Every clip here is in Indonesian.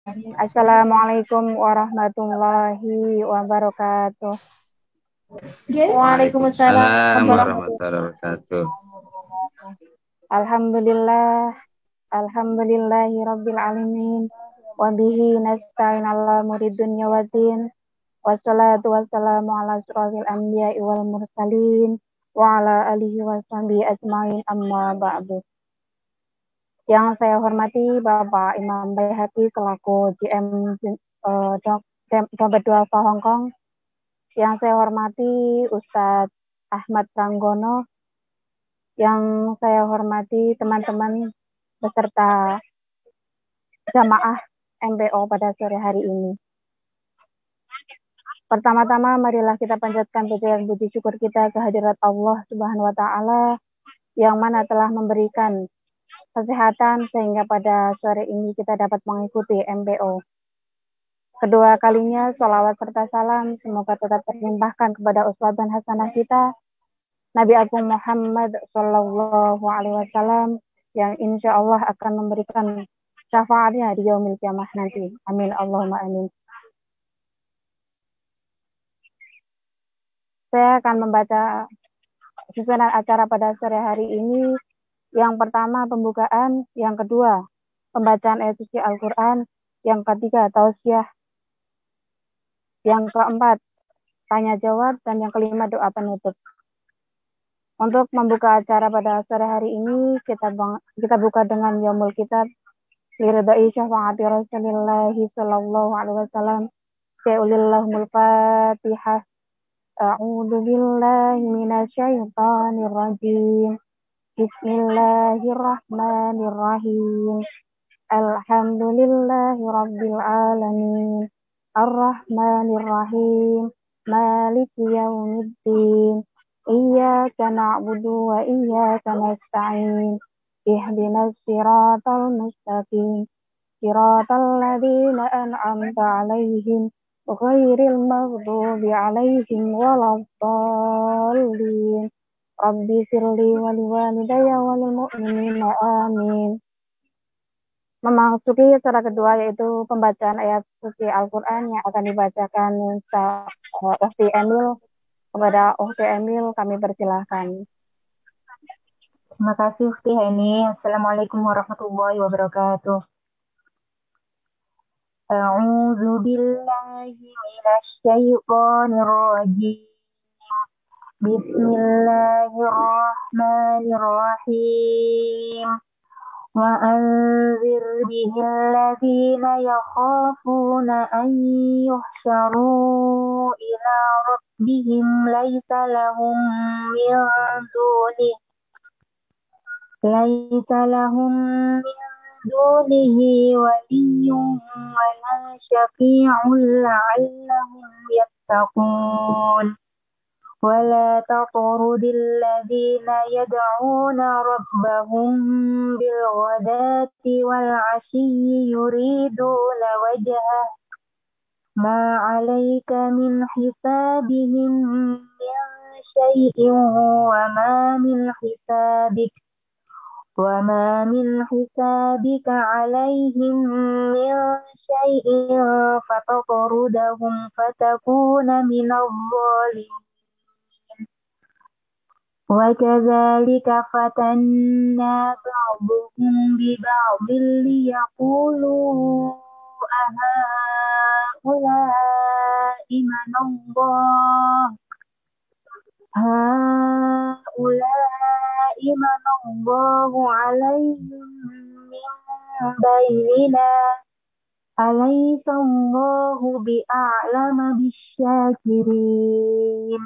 Assalamualaikum warahmatullahi wabarakatuh. Waalaikumsalam Waalaikumsalam warahmatullahi warahmatullahi wabarakatuh. Alhamdulillah, alhamdulillahi rabbil alamin. Wa bihi nasta'in ala umuri dunya waddin. Wassalatu wassalamu ala asyrofil anbiya'i wal mursalin wa ala alihi wa sahbihi ajmain amma ba'du. Yang saya hormati Bapak Imam Baihaqi selaku GM Dompet Duafa Hong Kong. Yang saya hormati Ustadz Ahmad Pranggono. Yang saya hormati teman-teman beserta jamaah MBO pada sore hari ini. Pertama-tama marilah kita panjatkan puji dan puji syukur kita kehadirat Allah Subhanahu wa taala yang mana telah memberikan kesehatan sehingga pada sore ini kita dapat mengikuti MBO. Kedua kalinya sholawat serta salam semoga tetap terlimpahkan kepada uswatun hasanah kita Nabi Agung Muhammad Sallallahu Alaihi Wasallam yang insya Allah akan memberikan syafaatnya di yaumil kiamah nanti. Amin Allahumma amin. Saya akan membaca susunan acara pada sore hari ini. Yang pertama pembukaan, yang kedua pembacaan ayat suci Al-Quran, yang ketiga tausiah, yang keempat tanya jawab, dan yang kelima doa penutup. Untuk membuka acara pada sore hari ini, kita buka dengan Yaumul Kitab liridai syafaati Rasulillahi sallallahu alaihi wasallam. Ya'ulillahumul Fatihah. A'udzu billahi minasyaitonir rajim. Bismillahirrahmanirrahim. Alhamdulillahi rabbil alamin. Ar-Rahmanir-Rahim. Maliki yaumiddin. Iyyaka na'budu wa iyyaka nasta'in. Ihdinas siratal mustaqim. Siratal ladzina an'amta 'alaihim ghairil maghdubi 'alaihim waladdallin. Rabbi firli wa liwalidayya wa lil mu'minina amin. Memasuki acara kedua yaitu pembacaan ayat suci Al-Quran yang akan dibacakan Ukti Emil. Kepada Ukti Emil kami persilahkan. Terima kasih Ukti Heni. Assalamualaikum warahmatullahi wabarakatuh. A'udzu billahi minasy syaithanir rajim. Bismillahirrahmanirrahim. Wa anzir bihil ladzina yakhafuna an yuhsyaru ila rabbihim laisa lahum min dunihi waliyyun wala syafi'un la'allahum yattaqun. ولا تطرد الذين يدعون ربهم بالغداة والعشي يريدون وجهه ما عليك من حسابهم من شيء وما من حسابك عليهم من شيء فتطردهم فتكون من الظالمين. وكذلك فتنا بعضهم ببعض ليقولوا هؤلاء من الله عليهم من بيننا أليس الله بأعلم بالشاكرين.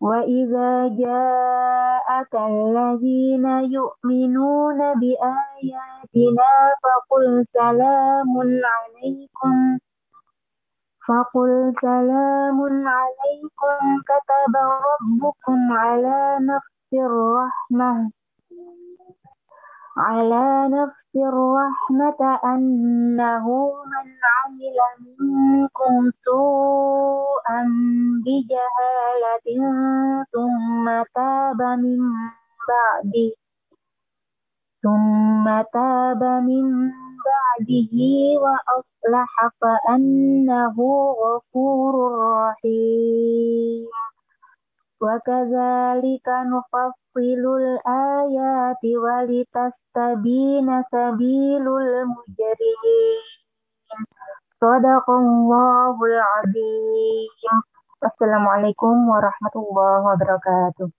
وإذا جاءك الذين يؤمنون بآياتنا فقل سلام عليكم كتب ربكم على نفس الرحمة أنه من عمل منكم سوءا بجهالة ثم تاب من ba'dihi wa aslaha fa annahu ghafurur rahim. Wa kadzalika nufasilul ayati wa litastabina sabilul mujrimin. Shadaqallahul azim. Wassalamualaikum warahmatullahi wabarakatuh.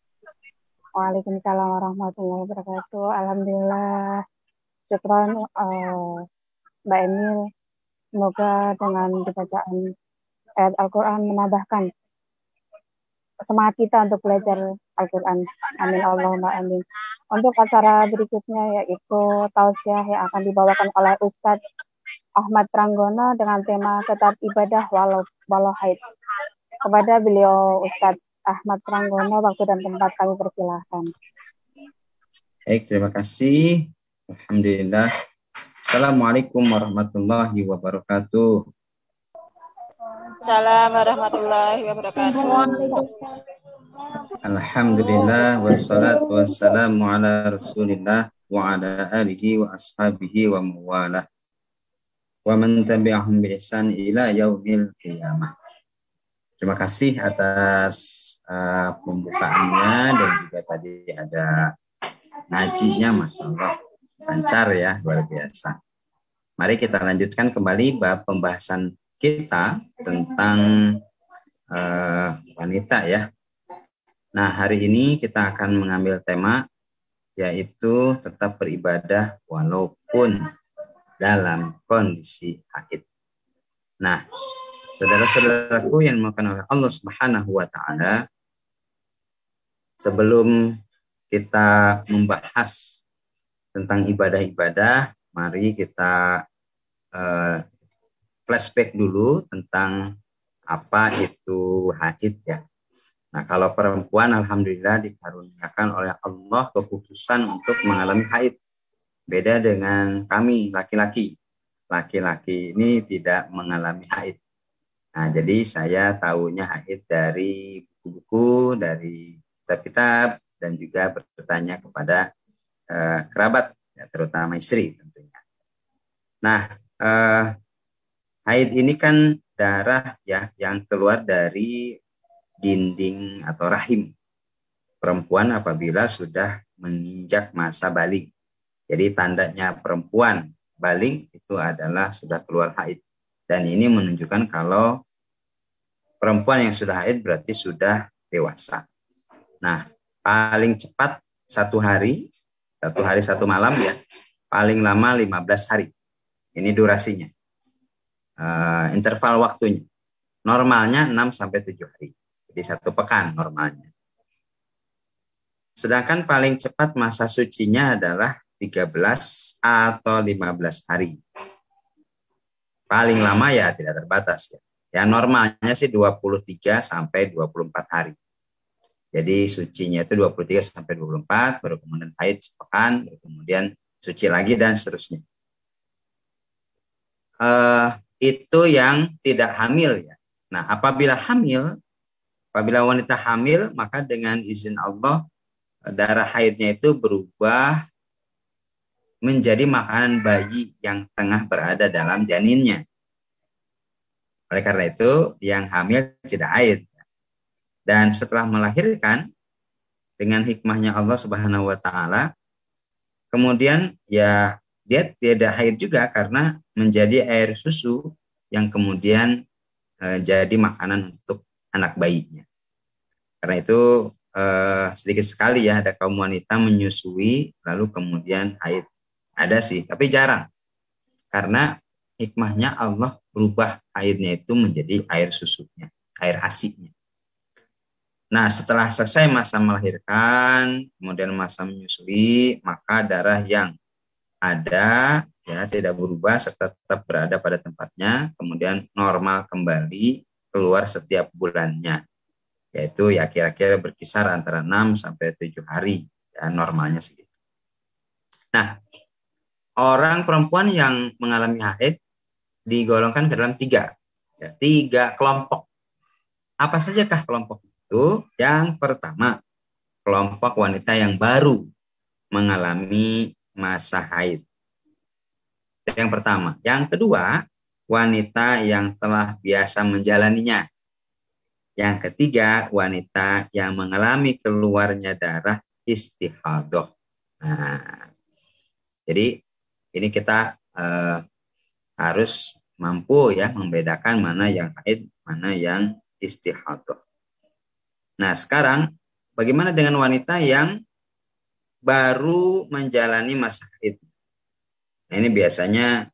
Waalaikumsalam warahmatullahi wabarakatuh. Alhamdulillah. Syukran Mbak Emil. Semoga dengan bacaan ayat Al-Quran menambahkan semangat kita untuk belajar Al-Quran. Amin Allahumma amin. Untuk acara berikutnya yaitu tausiah yang akan dibawakan oleh Ustadz Ahmad Pranggono dengan tema tetap ibadah walau haid. Kepada beliau Ustadz Ahmad Pranggono, waktu dan tempat kami persilahkan. Baik, terima kasih. Alhamdulillah. Assalamualaikum warahmatullahi wabarakatuh. Assalamualaikum warahmatullahi wabarakatuh. Alhamdulillah wassalatu wassalamu ala Rasulillah wa ala alihi wa ashabihi wa mawalah wa man tabi'ahum bi ihsan ila yaumil qiyamah. Terima kasih atas pembukaannya dan juga tadi ada ngajinya, Masya Allah. Lancar ya, luar biasa. Mari kita lanjutkan kembali bab pembahasan kita tentang wanita ya. Nah, hari ini kita akan mengambil tema yaitu tetap beribadah walaupun dalam kondisi haid. Nah, saudara-saudaraku yang dimuliakan oleh Allah Subhanahu wa taala, sebelum kita membahas tentang ibadah-ibadah, mari kita flashback dulu tentang apa itu haid ya. Nah, kalau perempuan alhamdulillah dikaruniakan oleh Allah kekhususan untuk mengalami haid. Beda dengan kami laki-laki. Laki-laki ini tidak mengalami haid. Nah, jadi saya tahunya haid dari buku-buku, dari kitab-kitab, dan juga bertanya kepada kerabat, ya, terutama istri tentunya. Nah, haid ini kan darah ya yang keluar dari dinding atau rahim perempuan apabila sudah menginjak masa balik. Jadi tandanya perempuan balik itu adalah sudah keluar haid. Dan ini menunjukkan kalau perempuan yang sudah haid berarti sudah dewasa. Nah, paling cepat 1 hari, 1 malam ya, paling lama 15 hari. Ini durasinya. Interval waktunya. Normalnya 6-7 hari. Jadi 1 pekan normalnya. Sedangkan paling cepat masa sucinya adalah 13 atau 15 hari. Paling lama ya tidak terbatas ya. Ya normalnya sih 23 sampai 24 hari. Jadi sucinya itu 23 sampai 24, baru kemudian haid sepekan, baru kemudian suci lagi dan seterusnya. Itu yang tidak hamil ya. Nah, apabila wanita hamil, maka dengan izin Allah darah haidnya itu berubah menjadi makanan bayi yang tengah berada dalam janinnya. Oleh karena itu, yang hamil tidak haid. Dan setelah melahirkan, dengan hikmahnya Allah Subhanahu wa taala, kemudian ya dia tidak haid juga karena menjadi air susu yang kemudian jadi makanan untuk anak bayinya. Karena itu sedikit sekali ya ada kaum wanita menyusui lalu kemudian haid. Ada sih, tapi jarang. Karena hikmahnya Allah berubah airnya itu menjadi air susunya, air ASI-nya. Nah, setelah selesai masa melahirkan, kemudian masa menyusui, maka darah yang ada ya tidak berubah serta tetap berada pada tempatnya, kemudian normal kembali keluar setiap bulannya. Yaitu ya kira-kira berkisar antara 6-7 hari, ya normalnya segitu. Nah, orang perempuan yang mengalami haid digolongkan ke dalam 3 kelompok. Apa sajakah kelompok itu? Yang pertama, kelompok wanita yang baru mengalami masa haid. Yang pertama. Yang kedua, wanita yang telah biasa menjalaninya. Yang ketiga, wanita yang mengalami keluarnya darah istihadah. Nah, jadi ini kita harus mampu ya membedakan mana yang haid, mana yang istihadah. Nah, sekarang bagaimana dengan wanita yang baru menjalani masa haid? Nah, ini biasanya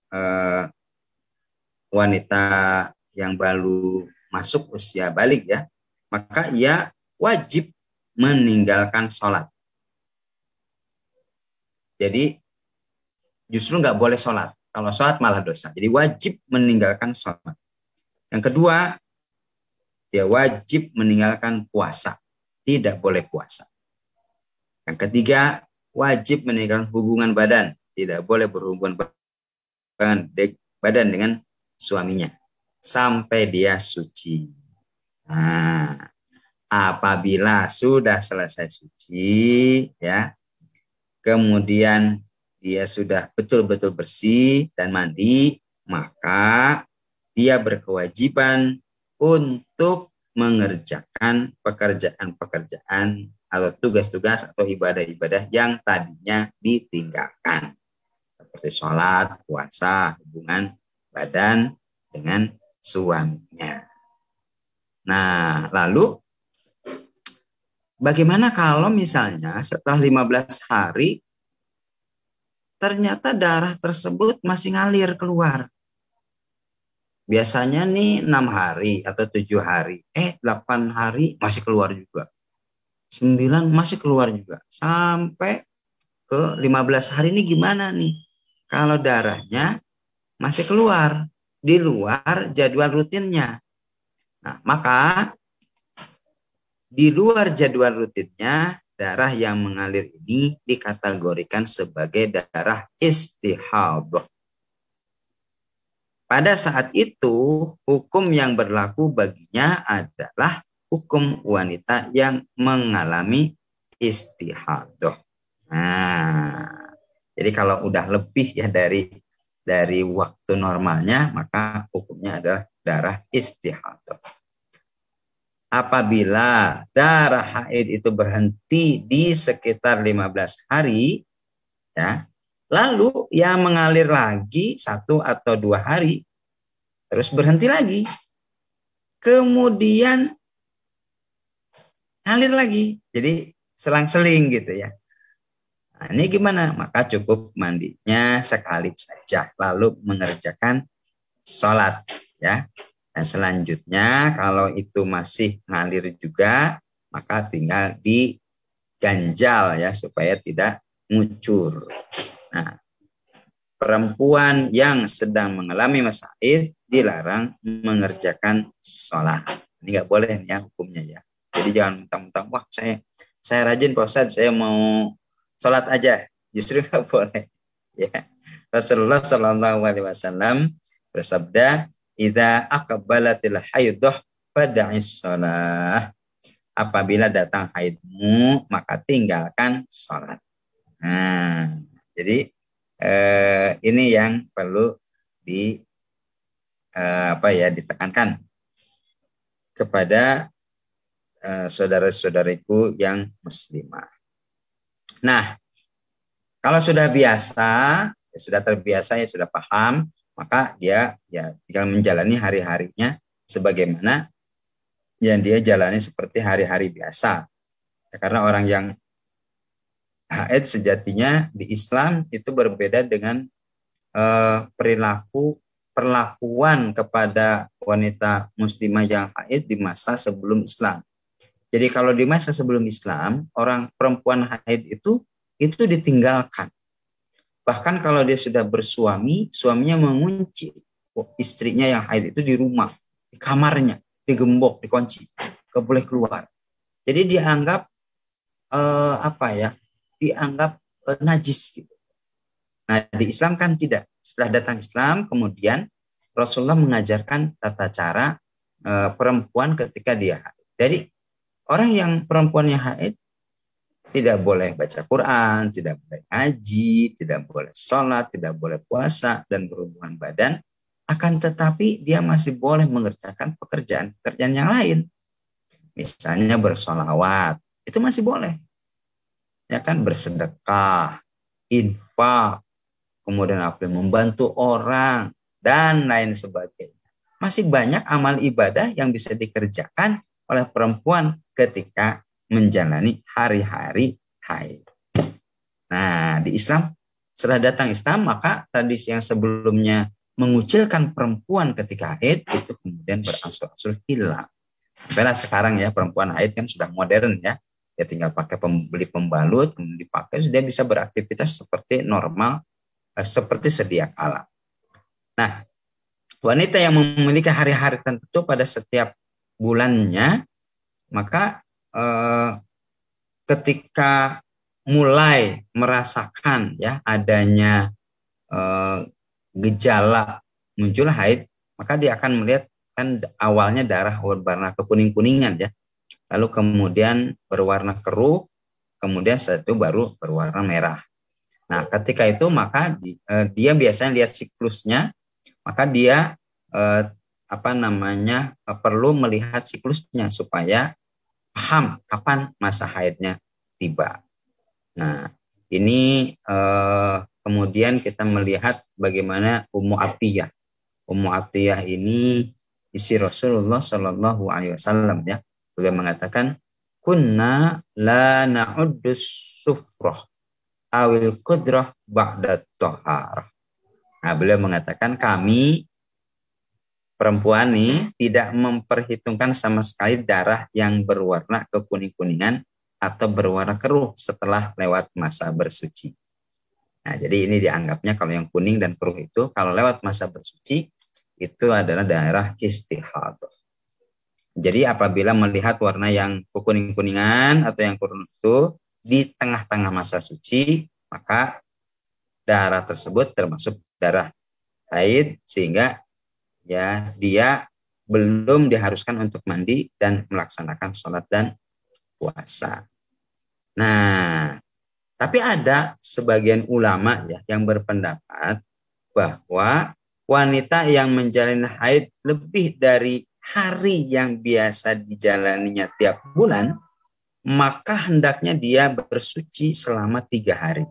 wanita yang baru masuk usia balik ya, maka ia wajib meninggalkan sholat. Jadi justru nggak boleh sholat. Kalau sholat malah dosa. Jadi wajib meninggalkan sholat. Yang kedua, dia wajib meninggalkan puasa. Tidak boleh puasa. Yang ketiga, wajib meninggalkan hubungan badan. Tidak boleh berhubungan badan dengan suaminya. Sampai dia suci. Nah, apabila sudah selesai suci, ya, kemudian dia sudah betul-betul bersih dan mandi, maka dia berkewajiban untuk mengerjakan pekerjaan-pekerjaan atau tugas-tugas atau ibadah-ibadah yang tadinya ditinggalkan. Seperti sholat, puasa, hubungan badan dengan suaminya. Nah, lalu bagaimana kalau misalnya setelah 15 hari ternyata darah tersebut masih ngalir keluar? Biasanya nih 6 hari atau 7 hari. 8 hari masih keluar juga. 9 masih keluar juga. Sampai ke 15 hari ini gimana nih? Kalau darahnya masih keluar di luar jadwal rutinnya. Nah, maka di luar jadwal rutinnya, darah yang mengalir ini dikategorikan sebagai darah istihadah. Pada saat itu, hukum yang berlaku baginya adalah hukum wanita yang mengalami istihadah. Nah, jadi kalau udah lebih ya dari waktu normalnya, maka hukumnya adalah darah istihadah. Apabila darah haid itu berhenti di sekitar 15 hari, ya, lalu ya mengalir lagi 1 atau 2 hari, terus berhenti lagi. Kemudian ngalir lagi. Jadi selang-seling gitu ya. Nah, ini gimana? Maka cukup mandinya sekali saja, lalu mengerjakan sholat. Ya. Nah, selanjutnya kalau itu masih ngalir juga, maka tinggal diganjal ya supaya tidak ngucur. Nah, perempuan yang sedang mengalami masa haid dilarang mengerjakan sholat. Ini nggak boleh ya hukumnya ya. Jadi jangan mentang-mentang, wah saya rajin Pak Ustadz, saya mau sholat aja. Justru nggak boleh. Ya. Rasulullah SAW bersabda, "Idza aqbalatil haidah fada'is shalah." Apabila datang haidmu, maka tinggalkan sholat. Nah, jadi ini yang perlu ditekankan kepada saudara-saudariku yang muslimah. Nah, kalau sudah biasa, ya sudah terbiasa, ya sudah paham, maka dia ya tinggal menjalani hari-harinya sebagaimana yang dia jalani seperti hari-hari biasa. Ya, karena orang yang haid sejatinya di Islam itu berbeda dengan perlakuan kepada wanita muslimah yang haid di masa sebelum Islam. Jadi kalau di masa sebelum Islam, orang perempuan haid itu ditinggalkan. Bahkan kalau dia sudah bersuami, suaminya mengunci istrinya yang haid itu di rumah, di kamarnya, digembok, dikunci, nggak boleh keluar. Jadi dianggap dianggap najis gitu. Nah, di Islam kan tidak. Setelah datang Islam, kemudian Rasulullah mengajarkan tata cara perempuan ketika dia haid. Jadi orang yang perempuannya haid Tidak boleh baca Quran, tidak boleh ngaji, tidak boleh sholat, tidak boleh puasa, dan berhubungan badan. Akan tetapi dia masih boleh mengerjakan pekerjaan-pekerjaan yang lain. Misalnya bersolawat, itu masih boleh. Ya kan, bersedekah, infak, kemudian membantu orang, dan lain sebagainya. Masih banyak amal ibadah yang bisa dikerjakan oleh perempuan ketika menjalani hari-hari haid. Nah, di Islam, setelah datang Islam, maka tradisi yang sebelumnya mengucilkan perempuan ketika haid itu kemudian berangsur-angsur hilang. Sampailah sekarang ya, perempuan haid kan sudah modern ya. Dia tinggal pakai beli pembalut, kemudian dipakai, dia bisa beraktivitas seperti normal, seperti sedia kala. Nah, wanita yang memiliki hari-hari tertentu pada setiap bulannya, maka ketika mulai merasakan ya adanya gejala muncul haid, maka dia akan melihat kan awalnya darah berwarna kekuning-kuningan ya, lalu kemudian berwarna keruh, kemudian setelah itu baru berwarna merah. Nah, ketika itu maka dia biasanya lihat siklusnya, maka dia perlu melihat siklusnya supaya paham kapan masa haidnya tiba. Nah, ini kemudian kita melihat bagaimana Ummu Atiyah. Ummu Atiyah ini istri Rasulullah Shallallahu Alaihi Wasallam ya. Beliau mengatakan, kunna la na'uddus sufrah awil qudrah ba'da taharah. Nah, beliau mengatakan kami perempuan nih tidak memperhitungkan sama sekali darah yang berwarna kekuning-kuningan atau berwarna keruh setelah lewat masa bersuci. Nah, jadi ini dianggapnya kalau yang kuning dan keruh itu kalau lewat masa bersuci itu adalah daerah istihadah. Jadi apabila melihat warna yang kekuning-kuningan atau yang keruh itu di tengah-tengah masa suci, maka darah tersebut termasuk darah haid sehingga ya dia belum diharuskan untuk mandi dan melaksanakan sholat dan puasa. Nah, tapi ada sebagian ulama ya yang berpendapat bahwa wanita yang menjalani haid lebih dari hari yang biasa dijalaninya tiap bulan, maka hendaknya dia bersuci selama 3 hari.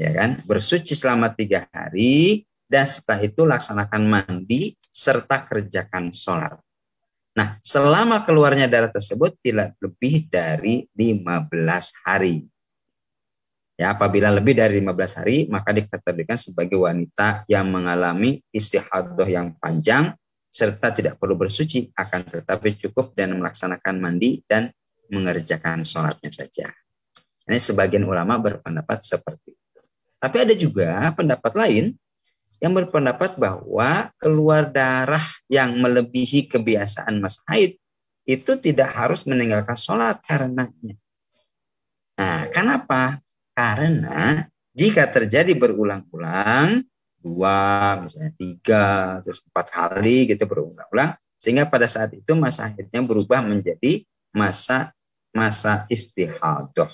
Ya kan? Bersuci selama 3 hari dan setelah itu laksanakan mandi serta kerjakan sholat. Nah, selama keluarnya darah tersebut tidak lebih dari 15 hari. Ya, apabila lebih dari 15 hari, maka dikategorikan sebagai wanita yang mengalami istihadah yang panjang serta tidak perlu bersuci, akan tetapi cukup dan melaksanakan mandi dan mengerjakan sholatnya saja. Ini sebagian ulama berpendapat seperti itu. Tapi ada juga pendapat lain yang berpendapat bahwa keluar darah yang melebihi kebiasaan masa haid itu tidak harus meninggalkan sholat karenanya. Nah, kenapa? Karena jika terjadi berulang-ulang, 2, misalnya 3, terus 4 kali gitu berulang-ulang, sehingga pada saat itu masa haidnya berubah menjadi masa istihadah.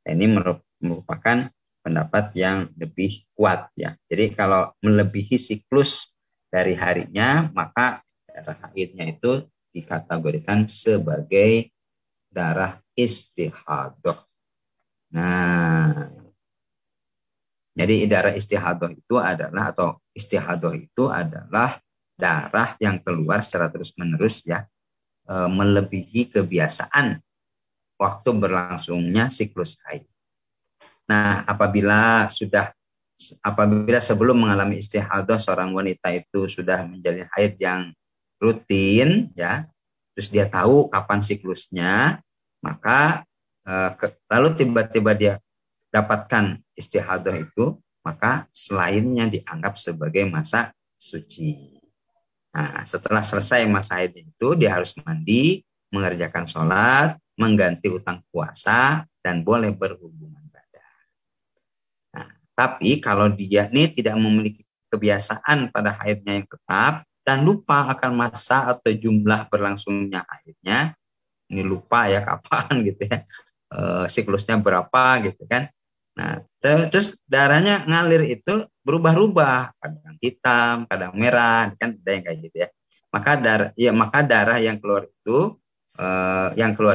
Ini merupakan pendapat yang lebih kuat ya. Jadi kalau melebihi siklus dari harinya, maka darah haidnya itu dikategorikan sebagai darah istihadah. Nah, jadi darah istihadah itu adalah darah yang keluar secara terus-menerus ya, melebihi kebiasaan waktu berlangsungnya siklus haid. Nah, apabila sebelum mengalami istihadah seorang wanita itu sudah menjalani haid yang rutin ya, terus dia tahu kapan siklusnya, maka lalu tiba-tiba dia dapatkan istihadah itu, maka selainnya dianggap sebagai masa suci. Nah, setelah selesai masa haid itu, dia harus mandi, mengerjakan sholat, mengganti utang puasa, dan boleh berhubungan badan. Nah, tapi kalau dia ini tidak memiliki kebiasaan pada haidnya yang tetap, dan lupa akan masa atau jumlah berlangsungnya haidnya, ini lupa ya kapan gitu ya, siklusnya berapa gitu kan. Nah, terus darahnya ngalir itu berubah-ubah, kadang hitam, kadang merah, kan ada yang kayak gitu ya. Maka darah yang keluar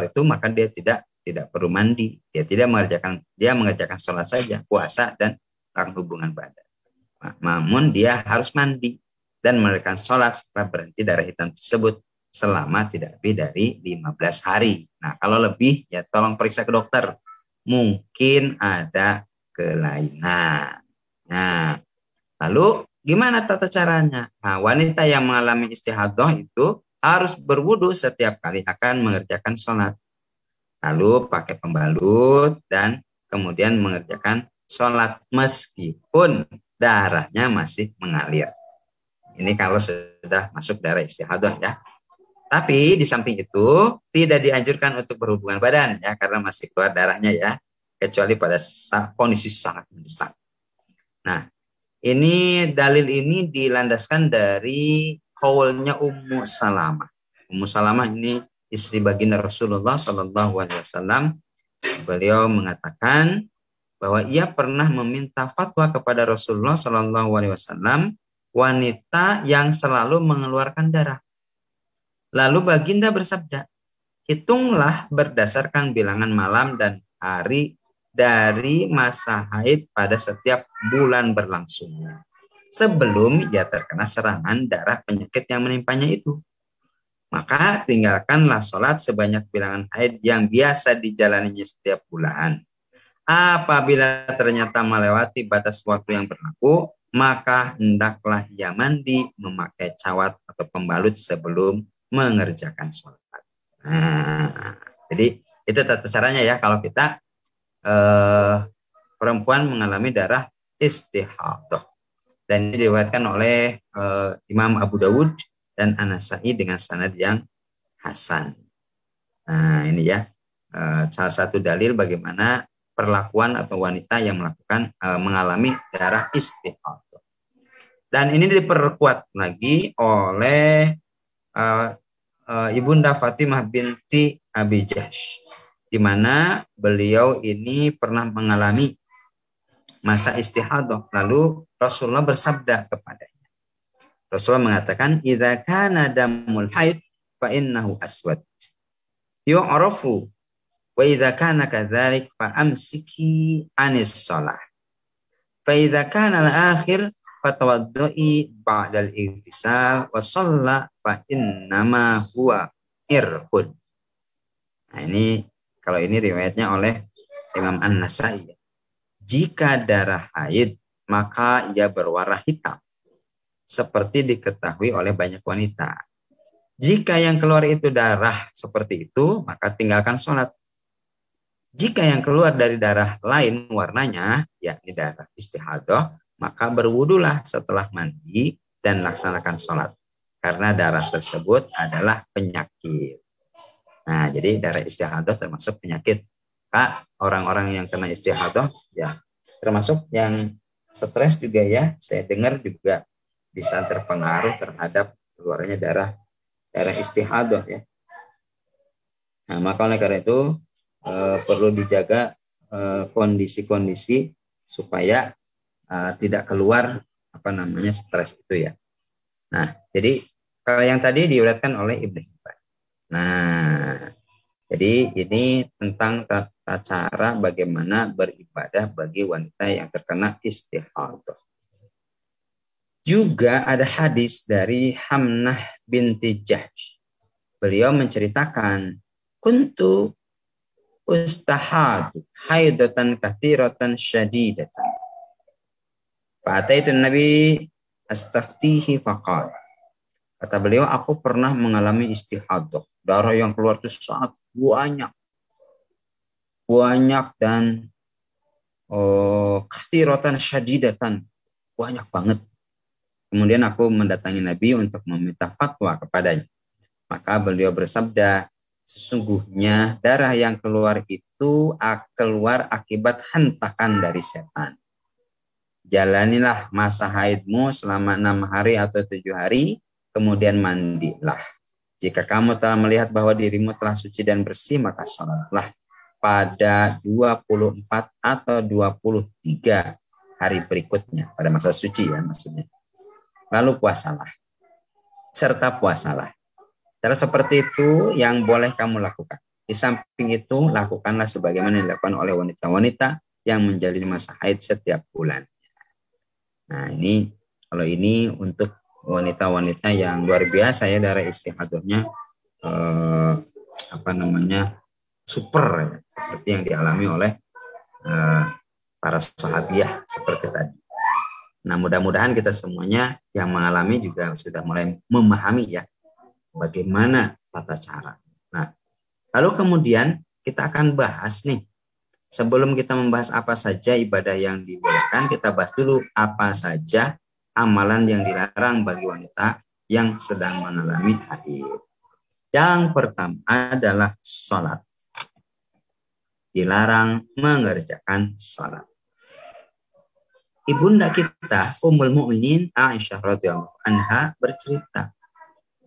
itu maka dia tidak perlu mandi, dia mengerjakan sholat saja, puasa dan melakukan hubungan badan. Namun dia harus mandi dan mengerjakan sholat setelah berhenti darah hitam tersebut selama tidak lebih dari 15 hari. Nah, kalau lebih ya tolong periksa ke dokter. Mungkin ada kelainan. Nah, lalu gimana tata caranya? Nah, wanita yang mengalami istihadah itu harus berwudu setiap kali akan mengerjakan sholat. Lalu pakai pembalut dan kemudian mengerjakan sholat meskipun darahnya masih mengalir. Ini kalau sudah masuk darah istihadah ya. Tapi di samping itu tidak dianjurkan untuk berhubungan badan ya karena masih keluar darahnya ya, kecuali pada kondisi sangat mendesak. Nah, dalil ini dilandaskan dari qaulnya Ummu Salamah. Ummu Salamah ini istri baginda Rasulullah Shallallahu Alaihi Wasallam. Beliau mengatakan bahwa ia pernah meminta fatwa kepada Rasulullah Shallallahu Alaihi Wasallam wanita yang selalu mengeluarkan darah. Lalu baginda bersabda, hitunglah berdasarkan bilangan malam dan hari dari masa haid pada setiap bulan berlangsungnya, sebelum ia terkena serangan darah penyakit yang menimpanya itu. Maka tinggalkanlah sholat sebanyak bilangan haid yang biasa dijalaninya setiap bulan. Apabila ternyata melewati batas waktu yang berlaku, maka hendaklah ia mandi memakai cawat atau pembalut sebelum mengerjakan sholat. Nah, jadi itu tata caranya ya kalau kita perempuan mengalami darah istihadah. Dan ini diriwayatkan oleh Imam Abu Dawud dan An-Nasa'i dengan sanad yang hasan. Nah, ini ya salah satu dalil bagaimana perlakuan atau wanita yang mengalami darah istihadah. Dan ini diperkuat lagi oleh Ibunda Fatimah binti Abi Jahsh, di mana beliau ini pernah mengalami masa istihadah. Lalu Rasulullah bersabda kepadanya. Rasulullah mengatakan, "Idza kana damul haid fa innahu aswad yu'rafu wa idza kana kadzalik fa amsiki anis shalah. Fa idza kana al-akhir fatawaddu'i ba'dal igtisal wa shalla fa innama huwa irqud." Nah, ini kalau ini riwayatnya oleh Imam An-Nasa'i. Jika darah haid maka ia berwarna hitam seperti diketahui oleh banyak wanita. Jika yang keluar itu darah seperti itu, maka tinggalkan sholat. Jika yang keluar dari darah lain warnanya, yakni darah istihadah, maka berwudulah setelah mandi dan laksanakan sholat. Karena darah tersebut adalah penyakit. Nah, jadi darah istihadah termasuk penyakit. Kak, orang-orang yang kena istihadah, ya termasuk yang stres juga ya. Saya dengar juga bisa terpengaruh terhadap keluarnya darah istihadah ya. Nah, maka oleh karena itu perlu dijaga kondisi-kondisi supaya tidak keluar stres itu ya. Nah, jadi kalau yang tadi diuraikan oleh Ibnu Hibban. Nah, jadi ini tentang tata cara bagaimana beribadah bagi wanita yang terkena istihadah. Juga ada hadis dari Hamnah binti Jahsh. Beliau menceritakan, kuntu ustahadu haidatan kathiratan syadidatan. Fa'ataitu Nabi astaftihi faqala. Kata beliau, aku pernah mengalami istihadah. Darah yang keluar itu sangat banyak dan kathiratan syadidatan, banyak banget. Kemudian aku mendatangi Nabi untuk meminta fatwa kepadanya. Maka beliau bersabda, sesungguhnya darah yang keluar itu keluar akibat hentakan dari setan. Jalanilah masa haidmu selama 6 hari atau 7 hari, kemudian mandilah. Jika kamu telah melihat bahwa dirimu telah suci dan bersih, maka sholatlah. pada 24 atau 23 hari berikutnya pada masa suci ya maksudnya. Lalu puasalah. Serta puasalah. Cara seperti itu yang boleh kamu lakukan. Di samping itu, lakukanlah sebagaimana yang dilakukan oleh wanita-wanita yang menjalani masa haid setiap bulan. Nah, kalau ini untuk wanita-wanita yang luar biasa ya, darah istihadahnya super ya, seperti yang dialami oleh para sahabiah seperti tadi. Nah, mudah-mudahan kita semuanya yang mengalami juga sudah mulai memahami ya bagaimana tata cara. Nah, lalu kemudian kita akan bahas nih, sebelum kita membahas apa saja ibadah yang dibolehkan, kita bahas dulu apa saja amalan yang dilarang bagi wanita yang sedang mengalami haid. Yang pertama adalah sholat. Dilarang mengerjakan sholat. Ibunda kita Ummul Mukminin Aisyah radhiyallahu anha bercerita,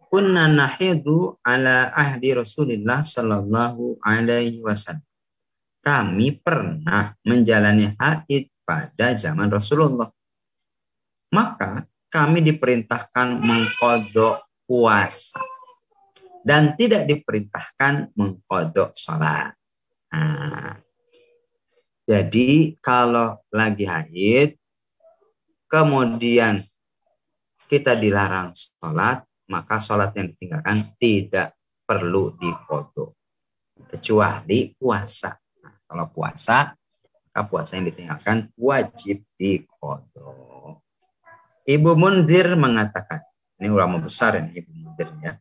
kunna nahidu ala ahdi Rasulillah sallallahu alaihi wasallam. Kami pernah menjalani haid pada zaman Rasulullah. Maka kami diperintahkan mengqadha puasa dan tidak diperintahkan mengqadha salat. Nah, jadi kalau lagi haid kemudian kita dilarang sholat, maka sholat yang ditinggalkan tidak perlu diqadha, kecuali puasa. Nah, kalau puasa, maka puasa yang ditinggalkan wajib diqadha. Ibu Munzir mengatakan, ini ulama besar ini Ibu Munzir ya.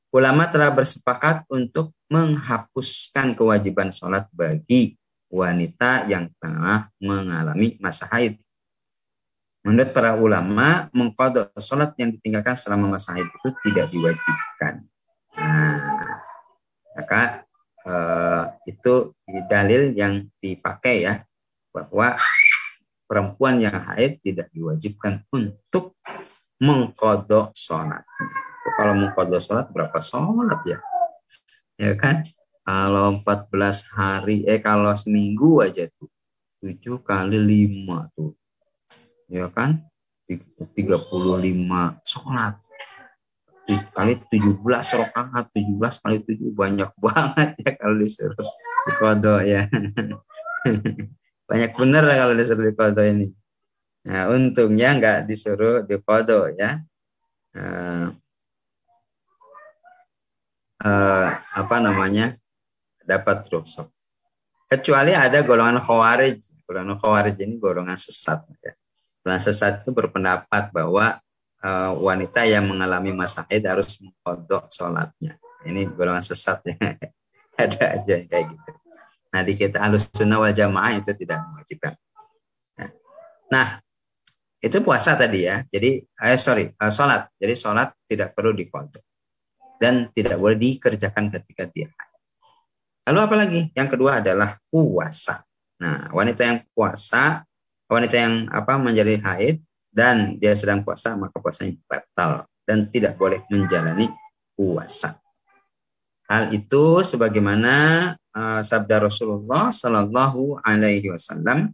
Ulama telah bersepakat untuk menghapuskan kewajiban sholat bagi wanita yang tengah mengalami masa haid. Menurut para ulama, mengqadha sholat yang ditinggalkan selama masa haid itu tidak diwajibkan. Nah, maka itu dalil yang dipakai ya, bahwa perempuan yang haid tidak diwajibkan untuk mengqadha sholat. Kalau mengqadha sholat berapa sholat ya? Ya kan? Kalau 14 hari, kalau seminggu aja tuh 7 kali 5 tuh. Ya kan, 35 sholat kali 17 rakaat, 17 kali 7 banyak banget ya kalau disuruh diqadha ya. Banyak bener kalau disuruh diqadha ini. Nah, untungnya nggak disuruh diqadha ya. Dapat rukhsah. Kecuali ada golongan khawarij. Golongan khawarij ini golongan sesat ya. Golongan sesat itu berpendapat bahwa wanita yang mengalami masa haid harus mengqadha sholatnya. Ini golongan sesat ya. Ada aja kayak gitu. Nah, di kita Ahlussunnah wal Jamaah itu tidak mewajibkan. Nah, itu puasa tadi ya. Jadi sholat. Jadi sholat tidak perlu diqadha dan tidak boleh dikerjakan ketika dia haid. Lalu apa lagi? Yang kedua adalah puasa. Nah, wanita yang puasa, wanita yang menjadi haid dan dia sedang puasa, maka puasanya batal dan tidak boleh menjalani puasa. Hal itu sebagaimana sabda Rasulullah sallallahu alaihi wasallam,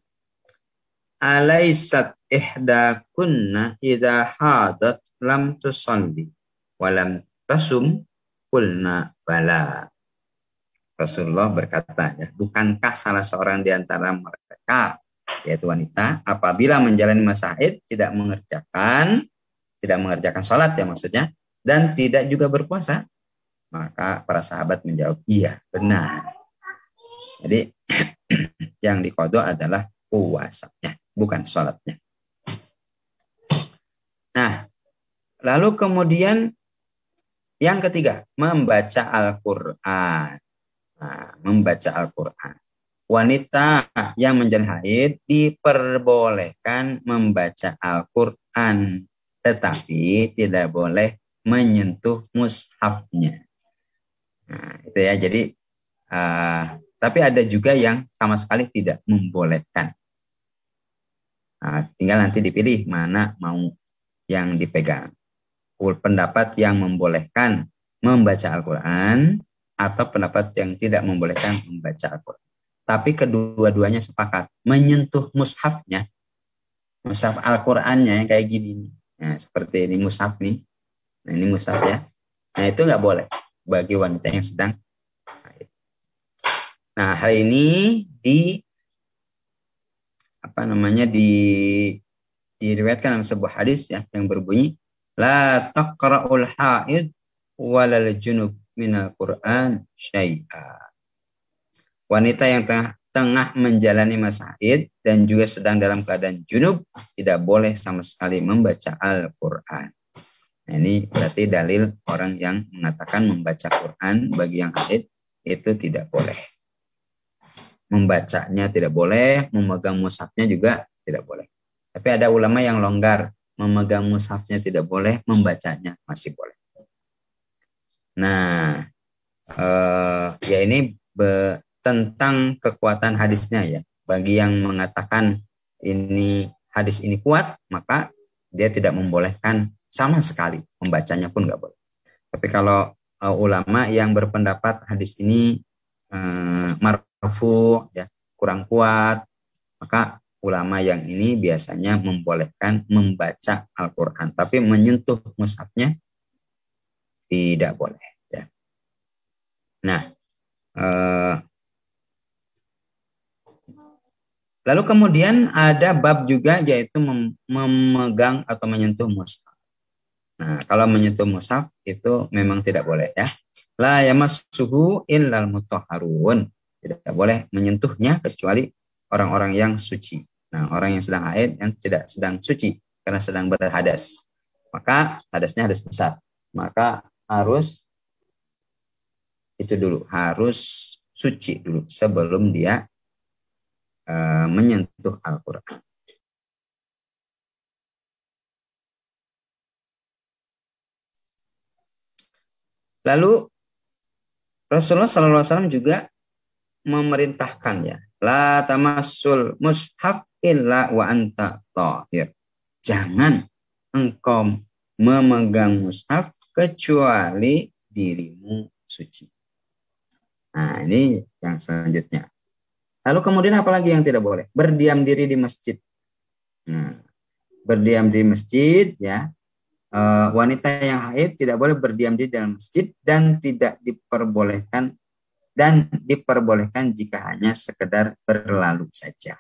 "Alaisat ihdakunna idza hadat lam tusalli wa lam tasum?" Qulna bala. Rasulullah berkata, ya, bukankah salah seorang di antara mereka, yaitu wanita, apabila menjalani masa haid tidak mengerjakan sholat ya maksudnya, dan tidak juga berpuasa? Maka para sahabat menjawab, iya, benar. Jadi yang diqadha adalah puasanya, bukan sholatnya. Nah, lalu kemudian yang ketiga, membaca Al-Quran. Nah, membaca Al-Quran. Wanita yang menjalani haid diperbolehkan membaca Al-Quran, tetapi tidak boleh menyentuh mushafnya. Nah, itu ya. Jadi, tapi ada juga yang sama sekali tidak membolehkan. Nah, tinggal nanti dipilih mana mau yang dipegang. Pendapat yang membolehkan membaca Al-Quran atau pendapat yang tidak membolehkan membaca Al-Quran. tapi kedua-duanya sepakat menyentuh mushafnya, mushaf Al-Qur'annya yang kayak gini. Nah, seperti ini mushaf nih. Nah, ini mushaf ya. Nah, itu nggak boleh bagi wanita yang sedang haid. Nah, hal ini diriwayatkan dalam sebuah hadis ya yang berbunyi la taqra'ul haid walal junub minal Qur'an syai'a. Wanita yang tengah menjalani masa haid dan juga sedang dalam keadaan junub tidak boleh sama sekali membaca Al-Qur'an. Nah, ini berarti dalil orang yang mengatakan membaca Quran bagi yang haid itu tidak boleh. Membacanya tidak boleh, memegang mushafnya juga tidak boleh. Tapi ada ulama yang longgar, memegang mushafnya tidak boleh, membacanya masih boleh. Nah, ya ini tentang kekuatan hadisnya ya. Bagi yang mengatakan hadis ini kuat, maka dia tidak membolehkan sama sekali, membacanya pun nggak boleh. Tapi kalau ulama yang berpendapat hadis ini marfu ya kurang kuat, maka ulama yang ini biasanya membolehkan membaca Al-Quran, tapi menyentuh mushafnya tidak boleh. Ya. Nah, lalu kemudian ada bab juga yaitu memegang atau menyentuh mushaf. Nah, kalau menyentuh mushaf itu memang tidak boleh ya. La yamassuhu illal mutahharun. Tidak boleh menyentuhnya kecuali orang-orang yang suci. Nah, orang yang sedang haid yang tidak sedang suci karena sedang berhadas. Maka hadasnya hadas besar. Maka harus suci dulu sebelum dia menyentuh Al-Qur'an. Lalu Rasulullah SAW juga memerintahkan ya, la tamassul mushaf illa wa anta tahir. Jangan engkau memegang mushaf kecuali dirimu suci. Nah, ini yang selanjutnya. Lalu kemudian apalagi yang tidak boleh? Berdiam diri di masjid. Nah, berdiam di masjid ya. Wanita yang haid tidak boleh berdiam di dalam masjid dan diperbolehkan jika hanya sekedar berlalu saja.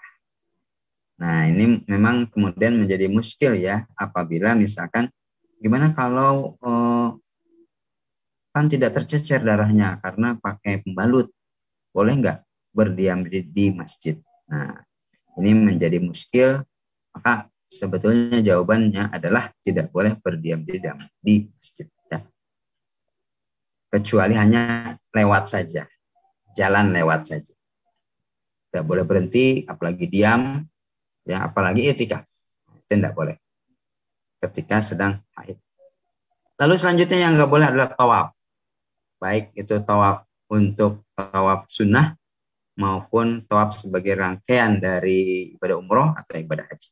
Nah, ini memang kemudian menjadi muskil ya apabila misalkan gimana kalau kan tidak tercecer darahnya karena pakai pembalut, boleh nggak berdiam di masjid? Nah, ini menjadi muskil, maka sebetulnya jawabannya adalah tidak boleh berdiam di masjid ya. Kecuali hanya lewat saja, jalan lewat saja. Tidak boleh berhenti, apalagi diam, ya apalagi i'tikaf. Itu tidak boleh ketika sedang haid. Lalu selanjutnya yang nggak boleh adalah tawaf. Baik itu tawaf untuk tawaf sunnah maupun tawaf sebagai rangkaian dari ibadah umroh atau ibadah haji.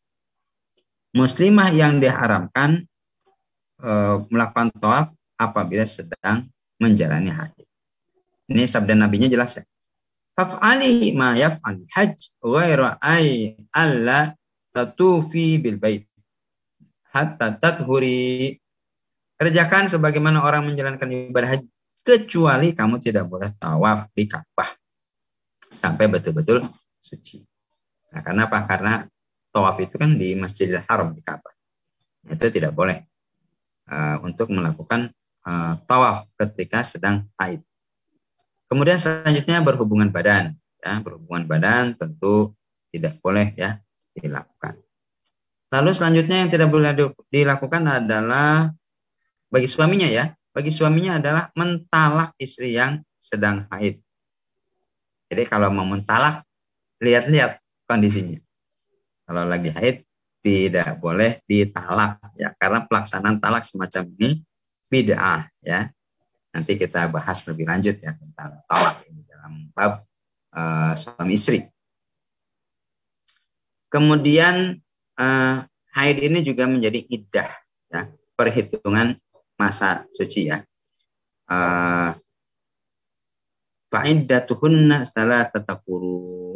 Muslimah yang diharamkan melakukan tawaf apabila sedang menjalani haji. Ini sabda nabinya jelas ya. Faf'ali ma yaf'al hajj ghairu ay alla tatufi bil bait hatta tathuri. Kerjakan sebagaimana orang menjalankan ibadah haji kecuali kamu tidak boleh tawaf di Ka'bah sampai betul-betul suci. Nah, karena apa? Karena tawaf itu kan di Masjidil Haram di Ka'bah. Itu tidak boleh untuk melakukan tawaf ketika sedang haid. Kemudian selanjutnya berhubungan badan. Ya, berhubungan badan tentu tidak boleh ya dilakukan. Lalu selanjutnya yang tidak boleh dilakukan adalah bagi suaminya ya. Bagi suaminya adalah mentalak istri yang sedang haid. Jadi kalau mau mentalak, lihat-lihat kondisinya. Kalau lagi haid tidak boleh ditalak ya, karena pelaksanaan talak semacam ini bid'ah ya. Nanti kita bahas lebih lanjut ya tentang talak ini dalam bab suami istri. Kemudian haid ini juga menjadi iddah ya, perhitungan masa suci ya. Fa'iddatuhunna salasata quru.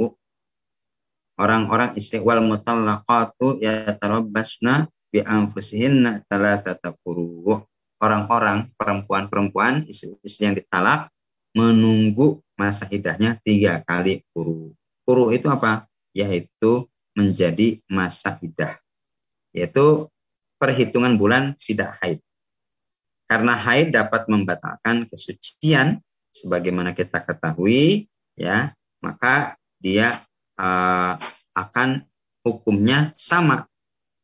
orang-orang istri wal mutallaqatu yatarabbasna bi anfusihinna thalathata quru. Orang-orang perempuan-perempuan istri yang ditalak menunggu masa iddahnya 3 kali quru. Quru itu apa? Yaitu menjadi masa iddah. Yaitu perhitungan bulan tidak haid. Karena haid dapat membatalkan kesucian sebagaimana kita ketahui, ya, maka dia akan hukumnya sama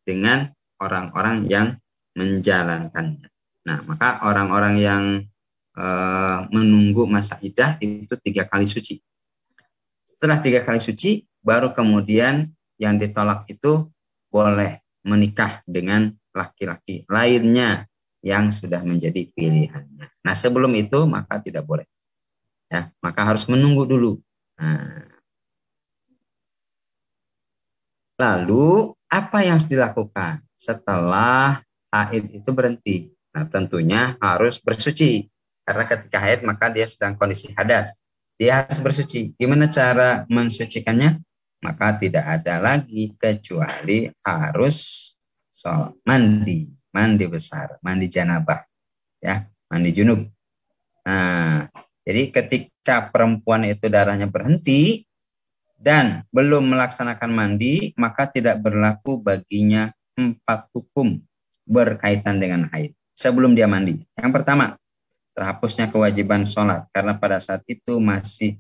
dengan orang-orang yang menjalankannya. Nah, maka orang-orang yang menunggu masa iddah itu 3 kali suci. Setelah 3 kali suci, baru kemudian yang ditolak itu boleh menikah dengan laki-laki lainnya yang sudah menjadi pilihannya. Nah, sebelum itu maka tidak boleh. Ya, maka harus menunggu dulu. Nah, lalu apa yang harus dilakukan setelah haid itu berhenti? Nah, tentunya harus bersuci. Karena ketika haid maka dia sedang kondisi hadas. Dia harus bersuci. Gimana cara mensucikannya? Maka tidak ada lagi kecuali harus mandi besar, mandi janabah, ya, mandi junub. Nah, jadi ketika perempuan itu darahnya berhenti dan belum melaksanakan mandi, maka tidak berlaku baginya 4 hukum berkaitan dengan haid sebelum dia mandi. Yang pertama, terhapusnya kewajiban sholat karena pada saat itu masih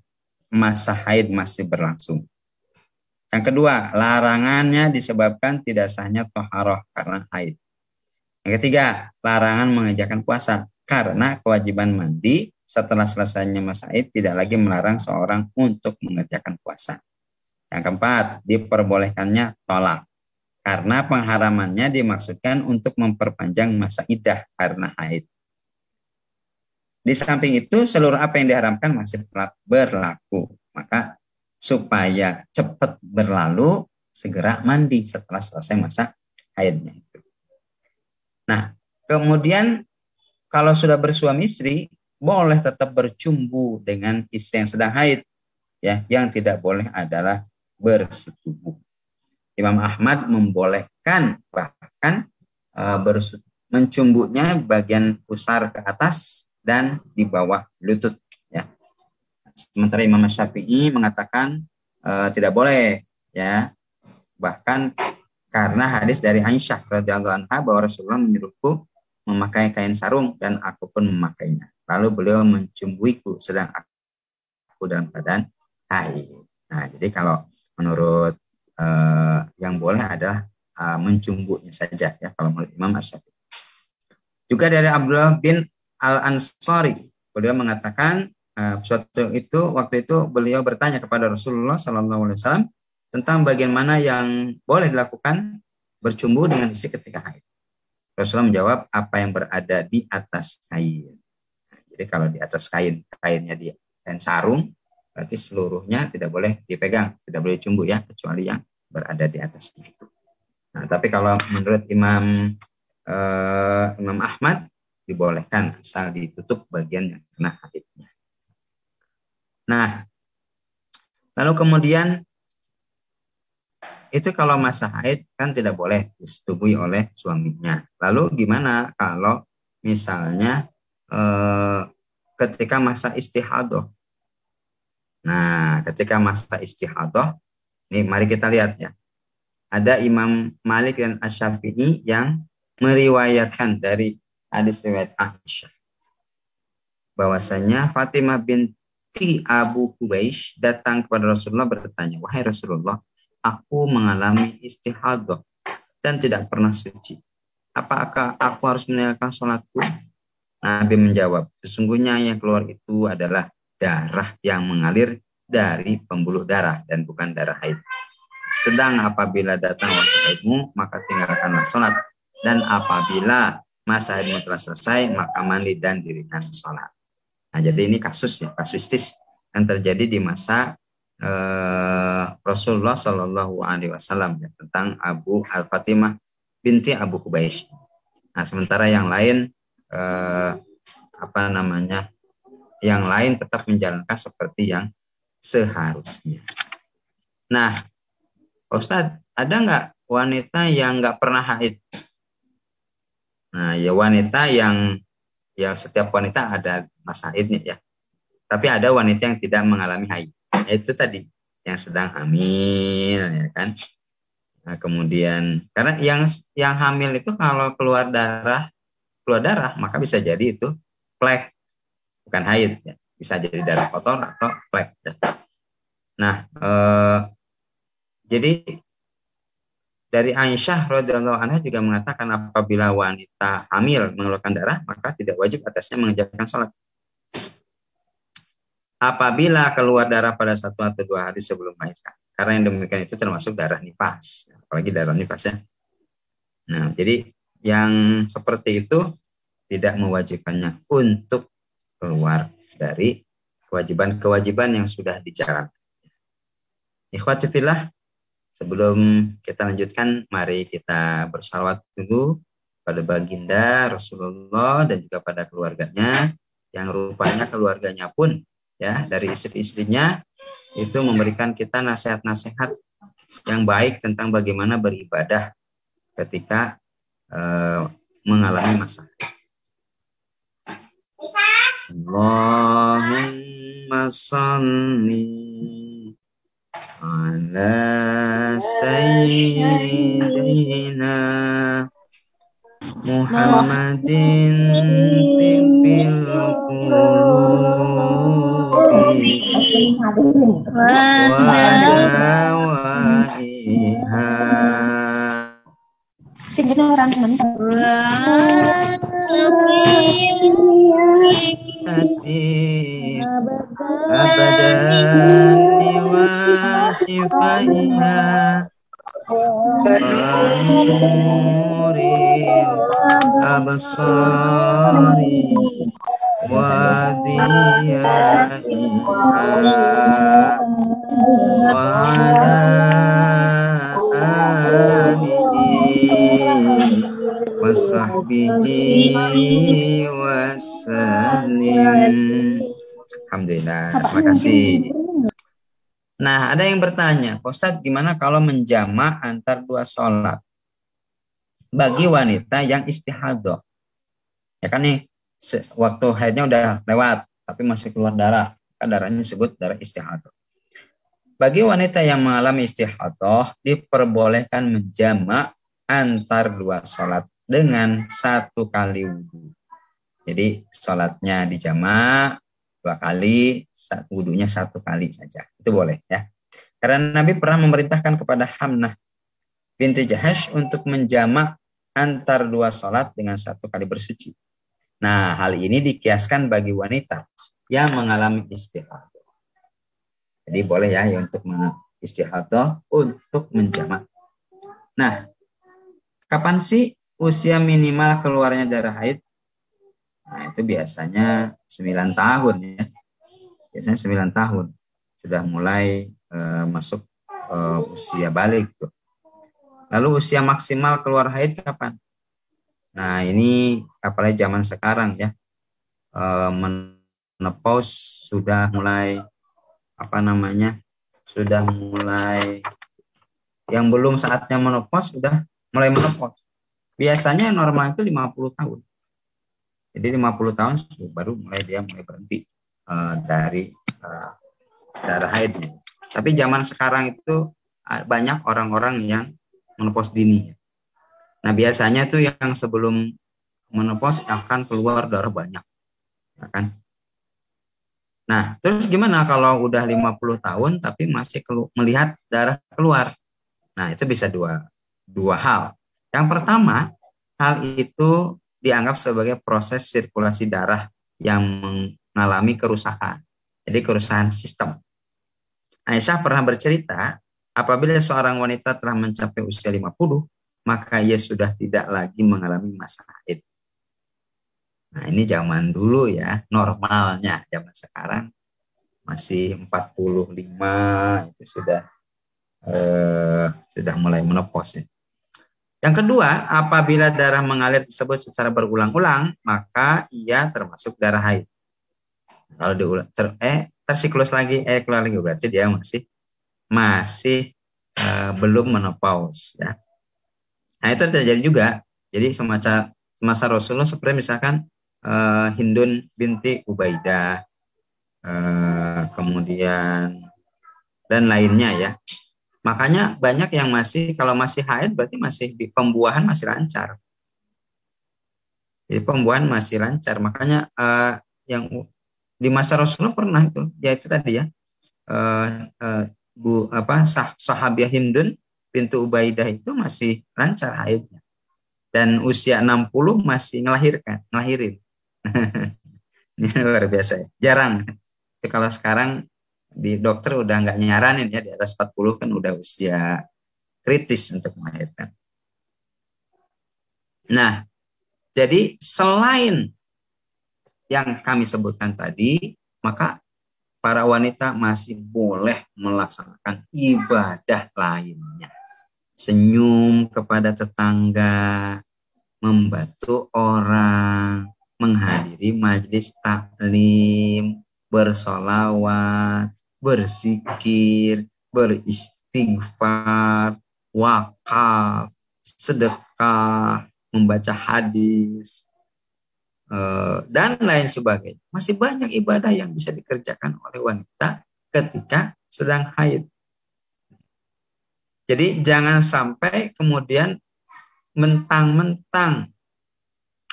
masa haid masih berlangsung. Yang kedua, larangannya disebabkan tidak sahnya thaharah karena haid. Yang ketiga, larangan mengerjakan puasa karena kewajiban mandi setelah selesainya masa haid tidak lagi melarang seorang untuk mengerjakan puasa. Yang keempat, diperbolehkannya tolak karena pengharamannya dimaksudkan untuk memperpanjang masa iddah karena haid. Di samping itu, seluruh apa yang diharamkan masih tetap berlaku. Maka supaya cepat berlalu, segera mandi setelah selesai masa haidnya itu. Nah, kemudian kalau sudah bersuami istri, boleh tetap bercumbu dengan istri yang sedang haid. Ya, yang tidak boleh adalah bersetubuh. Imam Ahmad membolehkan bahkan mencumbunya bagian pusar ke atas dan di bawah lutut. Ya. Sementara Imam Syafi'i mengatakan tidak boleh, ya, bahkan karena hadis dari Aisyah radhiyallahu anha bahwa Rasulullah menyuruhku memakai kain sarung dan aku pun memakainya. Lalu beliau mencumbuiku sedang aku dalam keadaan haid. Nah, jadi kalau menurut yang boleh adalah mencumbunya saja, ya, kalau menurut Imam Syafi'i. Juga dari Abdullah bin Al-Ansari, beliau mengatakan waktu itu beliau bertanya kepada Rasulullah SAW tentang bagaimana yang boleh dilakukan bercumbu dengan istri ketika haid. Rasulullah menjawab apa yang berada di atas kain. Jadi kalau di atas kainnya di kain sarung, berarti seluruhnya tidak boleh dipegang, tidak boleh cumbu, ya, kecuali yang berada di atas itu. Nah, tapi kalau menurut Imam Ahmad dibolehkan asal ditutup bagian yang kena haidnya. Nah, lalu kemudian itu kalau masa haid kan tidak boleh disetubui oleh suaminya. Lalu gimana kalau misalnya ketika masa istihadah? Nah, ketika masa istihadah, ini mari kita lihat, ya. Ada Imam Malik dan Asy-Syafi'i yang meriwayatkan dari hadis riwayat Aisyah bahwasanya Fatimah binti Abu Hubaysh datang kepada Rasulullah bertanya, "Wahai Rasulullah, aku mengalami istihadah dan tidak pernah suci. Apakah aku harus meninggalkan sholatku?" Nabi menjawab, "Sesungguhnya yang keluar itu adalah darah yang mengalir dari pembuluh darah dan bukan darah haid. Sedang apabila datang waktu haidmu, maka tinggalkanlah sholat. Dan apabila masa haidmu telah selesai, maka mandi dan dirikan sholat." Nah, jadi ini kasusistis yang terjadi di masa Rasulullah Shallallahu Alaihi Wasallam, ya, tentang Abu Al-Fatimah binti Abu Hubaysh. Nah, sementara yang lain yang lain tetap menjalankan seperti yang seharusnya. Nah, Ustadz, ada nggak wanita yang nggak pernah haid? Nah, ya wanita yang setiap wanita ada masa haidnya ya. Tapi ada wanita yang tidak mengalami haid. Itu tadi yang sedang hamil, ya kan? Nah, kemudian karena yang hamil itu kalau keluar darah maka bisa jadi itu flek, bukan haid ya. Bisa jadi darah kotor atau flek. Nah, jadi dari Aisyah radhiyallahu anha juga mengatakan apabila wanita hamil mengeluarkan darah maka tidak wajib atasnya mengerjakan sholat. Apabila keluar darah pada 1 atau 2 hari sebelum melahirkan. Karena yang demikian itu termasuk darah nifas, apalagi darah nifas ya. Nah, jadi yang seperti itu tidak mewajibkannya untuk keluar dari kewajiban-kewajiban yang sudah dijalankan. Ikhwati fillah, sebelum kita lanjutkan, mari kita bersalawat dulu pada baginda Rasulullah dan juga pada keluarganya, yang rupanya keluarganya pun ya dari istri-istrinya itu memberikan kita nasihat-nasihat yang baik tentang bagaimana beribadah ketika mengalami masa. Allahumma salli ala sayyidina Muhammadin tibbil qulubi wa dawaiha abadani wa shifaiha nuril absari wa diyaiha wa ala alihi wa sahbihi wa sallim. Alhamdulillah, terima kasih. Nah, ada yang bertanya, Pak Ustadz, gimana kalau menjama antar 2 sholat bagi wanita yang istihadah? Ya kan nih, waktu haidnya udah lewat, tapi masih keluar darah. Kan darahnya disebut darah istihadah. Bagi wanita yang mengalami istihadah, diperbolehkan menjama antar 2 sholat dengan 1 kali wudhu. Jadi sholatnya dijama 2 kali, wudhunya 1 kali saja. Itu boleh ya. Karena Nabi pernah memerintahkan kepada Hamnah binti Jahash untuk menjama antar 2 sholat dengan 1 kali bersuci. Nah, hal ini dikiaskan bagi wanita yang mengalami istihadah. Jadi boleh ya untuk istihadah untuk menjama. Nah, kapan sih usia minimal keluarnya darah haid? Nah, itu biasanya 9 tahun ya. Biasanya 9 tahun. Sudah mulai masuk usia balik tuh. Lalu usia maksimal keluar haid kapan? Nah, ini apalagi zaman sekarang ya. Menopause sudah mulai sudah mulai, yang belum saatnya menopause sudah mulai menopause. Biasanya normal itu 50 tahun. Jadi 50 tahun baru mulai berhenti dari darah haidnya. Tapi zaman sekarang itu banyak orang-orang yang menopause dini. Nah, biasanya tuh yang sebelum menopause akan keluar darah banyak. Ya kan? Nah, terus gimana kalau udah 50 tahun tapi masih melihat darah keluar? Nah, itu bisa dua hal. Yang pertama, hal itu dianggap sebagai proses sirkulasi darah yang mengalami kerusakan. Jadi kerusakan sistem. Aisyah pernah bercerita, apabila seorang wanita telah mencapai usia 50, maka ia sudah tidak lagi mengalami masa haid. Nah, ini zaman dulu ya, normalnya. Zaman sekarang masih 45 itu sudah mulai menopause. Yang kedua, apabila darah mengalir tersebut secara berulang-ulang, maka ia termasuk darah haid. Kalau diulang tersiklus lagi, keluar lagi, berarti dia masih belum menopause ya. Nah itu terjadi juga. Jadi semasa Rasulullah seperti misalkan Hindun binti Ubaidah, kemudian dan lainnya ya. Makanya banyak yang masih, kalau masih haid berarti masih di pembuahan masih lancar. Jadi pembuahan masih lancar. Makanya yang di masa Rasulullah pernah itu, ya itu tadi ya, sahabiah Hindun bintu Ubaidah itu masih lancar haidnya. Dan usia 60 masih ngelahirin. Ini luar biasa ya. Jarang. Tapi kalau sekarang di dokter udah nggak nyaranin ya, di atas 40 kan udah usia kritis untuk melahirkan. Nah, jadi selain yang kami sebutkan tadi, maka para wanita masih boleh melaksanakan ibadah lainnya. Senyum kepada tetangga, membantu orang, menghadiri majelis taklim, bersolawat, berzikir, beristighfar, wakaf, sedekah, membaca hadis, dan lain sebagainya. Masih banyak ibadah yang bisa dikerjakan oleh wanita ketika sedang haid. Jadi jangan sampai kemudian mentang-mentang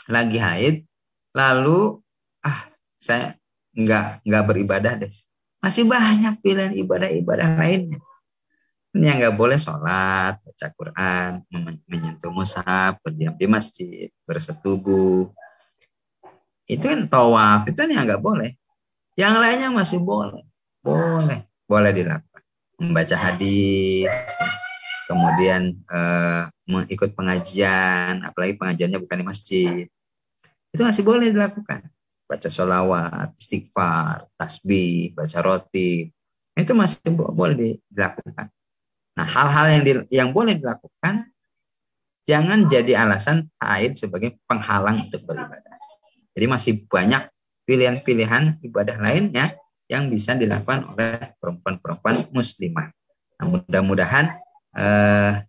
lagi haid, lalu saya nggak beribadah deh. Masih banyak pilihan ibadah-ibadah lainnya. Ini yang nggak boleh sholat, baca Quran, menyentuh mushaf, berdiam di masjid, bersetubuh. Itu kan tawaf, itu kan yang nggak boleh. Yang lainnya masih boleh. Boleh dilakukan. Membaca hadis, kemudian mengikut pengajian, apalagi pengajiannya bukan di masjid. Itu masih boleh dilakukan. Baca sholawat, istighfar, tasbih, baca roti, itu masih boleh dilakukan. Nah, hal-hal yang boleh dilakukan jangan jadi alasan haid sebagai penghalang untuk beribadah. Jadi masih banyak pilihan-pilihan ibadah lainnya yang bisa dilakukan oleh perempuan-perempuan muslimah. Nah, mudah-mudahan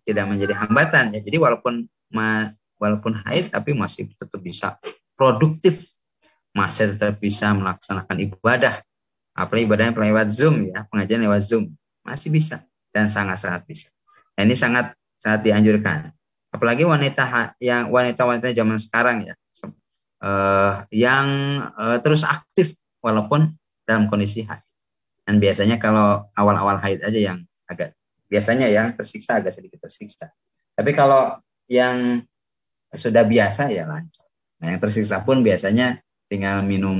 tidak menjadi hambatan ya. Jadi walaupun haid tapi masih tetap bisa produktif, masih tetap bisa melaksanakan ibadah. Apalagi ibadahnya lewat Zoom ya, pengajian lewat Zoom masih bisa dan sangat-sangat bisa. Nah, ini sangat dianjurkan. Apalagi wanita-wanita zaman sekarang ya, yang terus aktif walaupun dalam kondisi haid. Dan biasanya kalau awal-awal haid aja yang biasanya yang tersiksa agak sedikit tersiksa. Tapi kalau yang sudah biasa ya lancar. Nah, yang tersiksa pun biasanya tinggal minum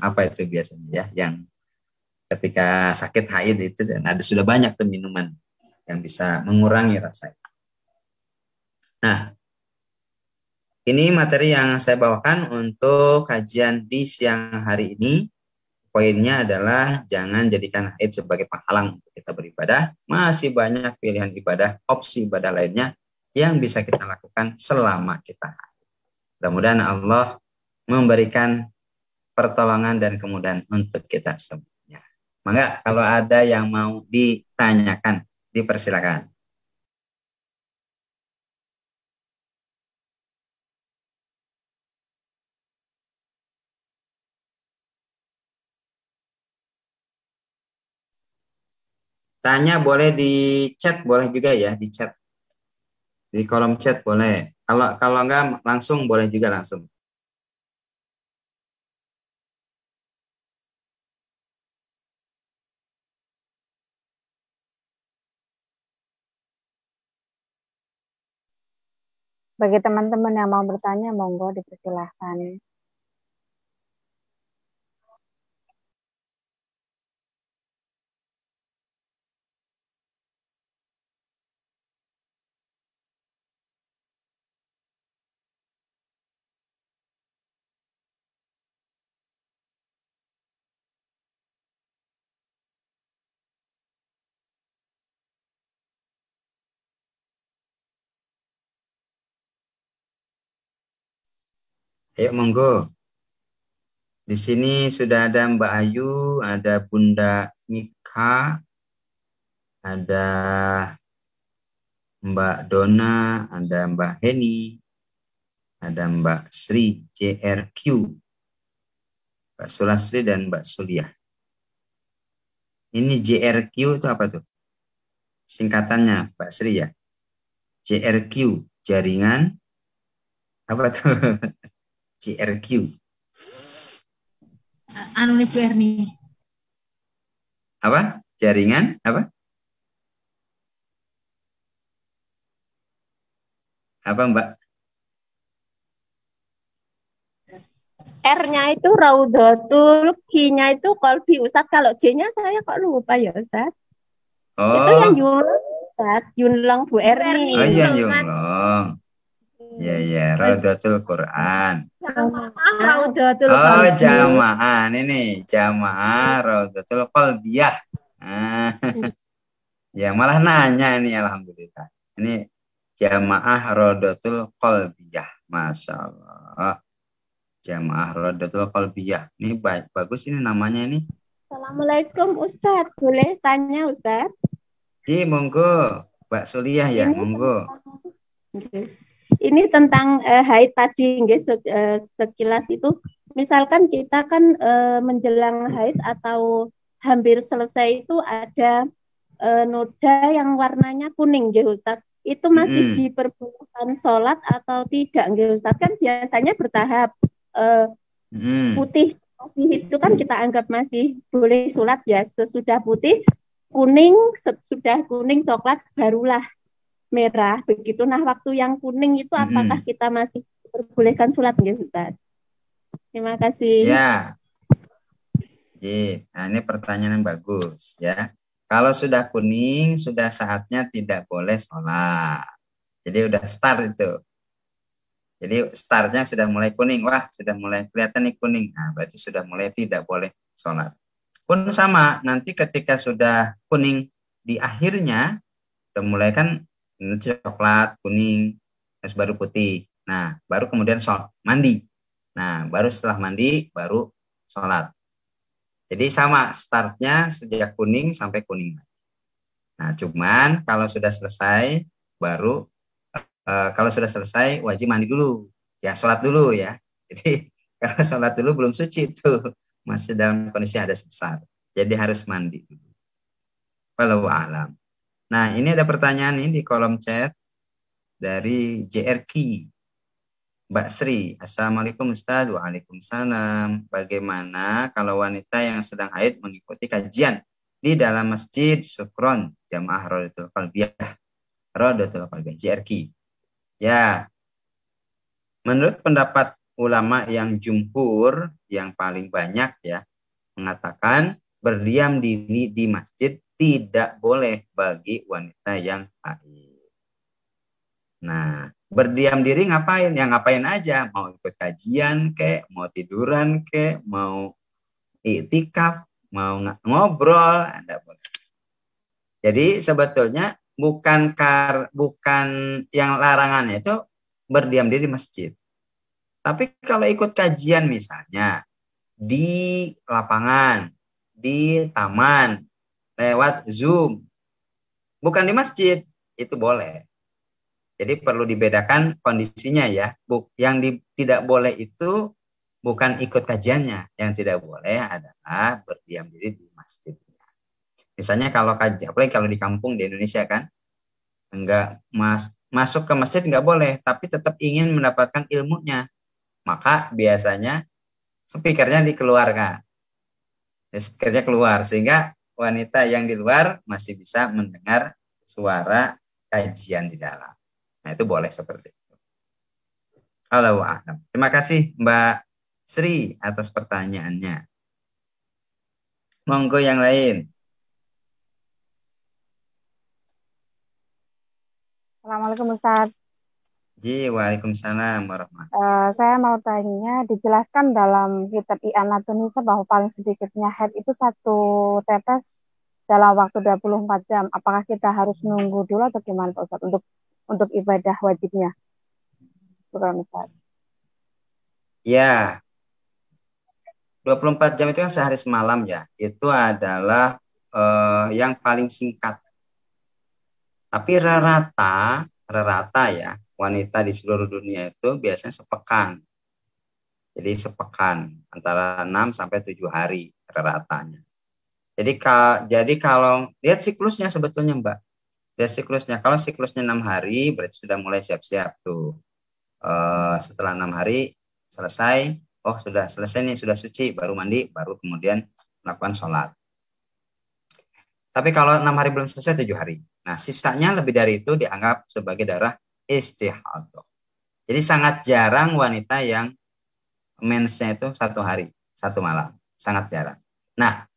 apa itu biasanya ya, yang ketika sakit haid itu, dan sudah banyak tuh minuman yang bisa mengurangi rasa. Nah, ini materi yang saya bawakan untuk kajian di siang hari ini. Poinnya adalah jangan jadikan haid sebagai penghalang untuk kita beribadah. Masih banyak pilihan ibadah, opsi ibadah lainnya yang bisa kita lakukan selama kita haid. Mudah-mudahan Allah memberikan pertolongan dan kemudahan untuk kita semuanya. Maka kalau ada yang mau ditanyakan, dipersilakan. Tanya boleh di chat, boleh juga ya di chat. Di kolom chat boleh. Kalau enggak langsung boleh juga langsung. Bagi teman-teman yang mau bertanya, monggo dipersilahkan. Ayo monggo. Di sini sudah ada Mbak Ayu, ada Bunda Mika, ada Mbak Dona, ada Mbak Heni, ada Mbak Sri, JRQ, Mbak Sulasri, dan Mbak Suliah. Ini JRQ itu apa tuh? Singkatannya, Mbak Sri ya. JRQ, jaringan, apa tuh? JRQ. Anu nih Bu Erni. Apa? Jaringan, apa? Apa Mbak? R-nya itu Raudatul, Q-nya itu Kolbi Ustadz. Kalau J-nya saya kok lupa ya Ustadz. Itu yang Oh, Yunlong Ustadz, Yunlong Bu Erni. oh iya Yunglong. Ya ya, Raudatul Quran. Raudatul Oh, Kolbi. jamaah ini jamaah Raudatul Qalbiyah. Ah, ya malah nanya ini alhamdulillah. Ini jamaah Raudatul Qalbiyah. Masya Allah. Jamaah Raudatul Qalbiyah. Ini bagus ini namanya ini. Assalamualaikum Ustadz. Boleh tanya Ustadz? Ji, monggo. Mbak Suliah ya, monggo. Ini tentang haid tadi, sekilas itu. Misalkan kita kan menjelang haid atau hampir selesai itu ada noda yang warnanya kuning, nggih Ustadz. Itu masih diperbolehkan sholat atau tidak, nggih Ustadz? Kan biasanya bertahap. Putih itu kan kita anggap masih boleh sholat ya. Sesudah putih, kuning, sudah kuning, coklat, barulah merah. Begitu. Nah, waktu yang kuning itu apakah kita masih diperbolehkan sholat, nggih Ustaz? Terima kasih. Ya. Nah, ini pertanyaan yang bagus ya. Kalau sudah kuning, sudah saatnya tidak boleh sholat. Jadi udah start itu. Jadi startnya sudah mulai kuning. Wah, sudah mulai kelihatan nih kuning. Nah, berarti sudah mulai tidak boleh sholat. Pun sama, nanti ketika sudah kuning di akhirnya, sudah mulai kan coklat, kuning, terus baru putih. Nah, baru kemudian mandi. Nah, baru setelah mandi, baru sholat. Jadi sama, startnya sejak kuning sampai kuning. Nah, cuman kalau sudah selesai, baru kalau sudah selesai wajib mandi dulu, ya sholat dulu ya. Jadi kalau sholat dulu belum suci itu masih dalam kondisi hadas besar. Jadi harus mandi dulu. Wallahu a'lam. Nah ini ada pertanyaan ini di kolom chat dari JRQ. Mbak Sri, Assalamualaikum Ustaz. Waalaikumsalam. Bagaimana kalau wanita yang sedang haid mengikuti kajian di dalam masjid Sukron Jamaah Raudatul Qalbiyah JRQ? Ya, menurut pendapat ulama yang jumhur, yang paling banyak ya, mengatakan berdiam diri di masjid tidak boleh bagi wanita yang haid. Nah, berdiam diri ngapain? Ya ngapain aja, mau ikut kajian kek, mau tiduran kek, mau iktikaf, mau ngobrol, Anda boleh. Jadi sebetulnya bukan yang larangannya itu berdiam diri di masjid. Tapi kalau ikut kajian misalnya di lapangan, di taman, lewat Zoom, bukan di masjid, itu boleh. Jadi perlu dibedakan kondisinya ya. Yang tidak boleh itu bukan ikut kajiannya. Yang tidak boleh adalah berdiam diri di masjid. Misalnya kalau kajian, apalagi kalau di kampung di Indonesia kan, enggak masuk ke masjid enggak boleh, tapi tetap ingin mendapatkan ilmunya. Maka biasanya speakernya dikeluarkan. Speakernya keluar sehingga wanita yang di luar masih bisa mendengar suara kajian di dalam. Nah, itu boleh seperti itu. Allahu a'lam. Terima kasih Mbak Sri atas pertanyaannya. Monggo yang lain. Assalamualaikum Ustaz. Waalaikumsalam warahmatullahi. Saya mau tanya, dijelaskan dalam kitab I'anatul Nisa bahwa paling sedikitnya haid itu 1 tetes dalam waktu 24 jam. Apakah kita harus nunggu dulu atau gimana Pak Ustaz untuk ibadah wajibnya? Bukan Ustaz. Ya. 24 jam itu kan sehari semalam ya. Itu adalah yang paling singkat. Tapi rata ya, wanita di seluruh dunia itu biasanya sepekan. Jadi sepekan, antara 6 sampai 7 hari ratanya. Jadi kalau lihat siklusnya sebetulnya Mbak. Lihat siklusnya. Kalau siklusnya 6 hari berarti sudah mulai siap-siap tuh. Setelah 6 hari selesai, oh sudah selesai nih, sudah suci, baru mandi, baru kemudian melakukan sholat. Tapi kalau 6 hari belum selesai, 7 hari. Nah, sisanya lebih dari itu dianggap sebagai darah istihadah. Jadi sangat jarang wanita yang mensnya itu 1 hari, 1 malam. Sangat jarang. Nah,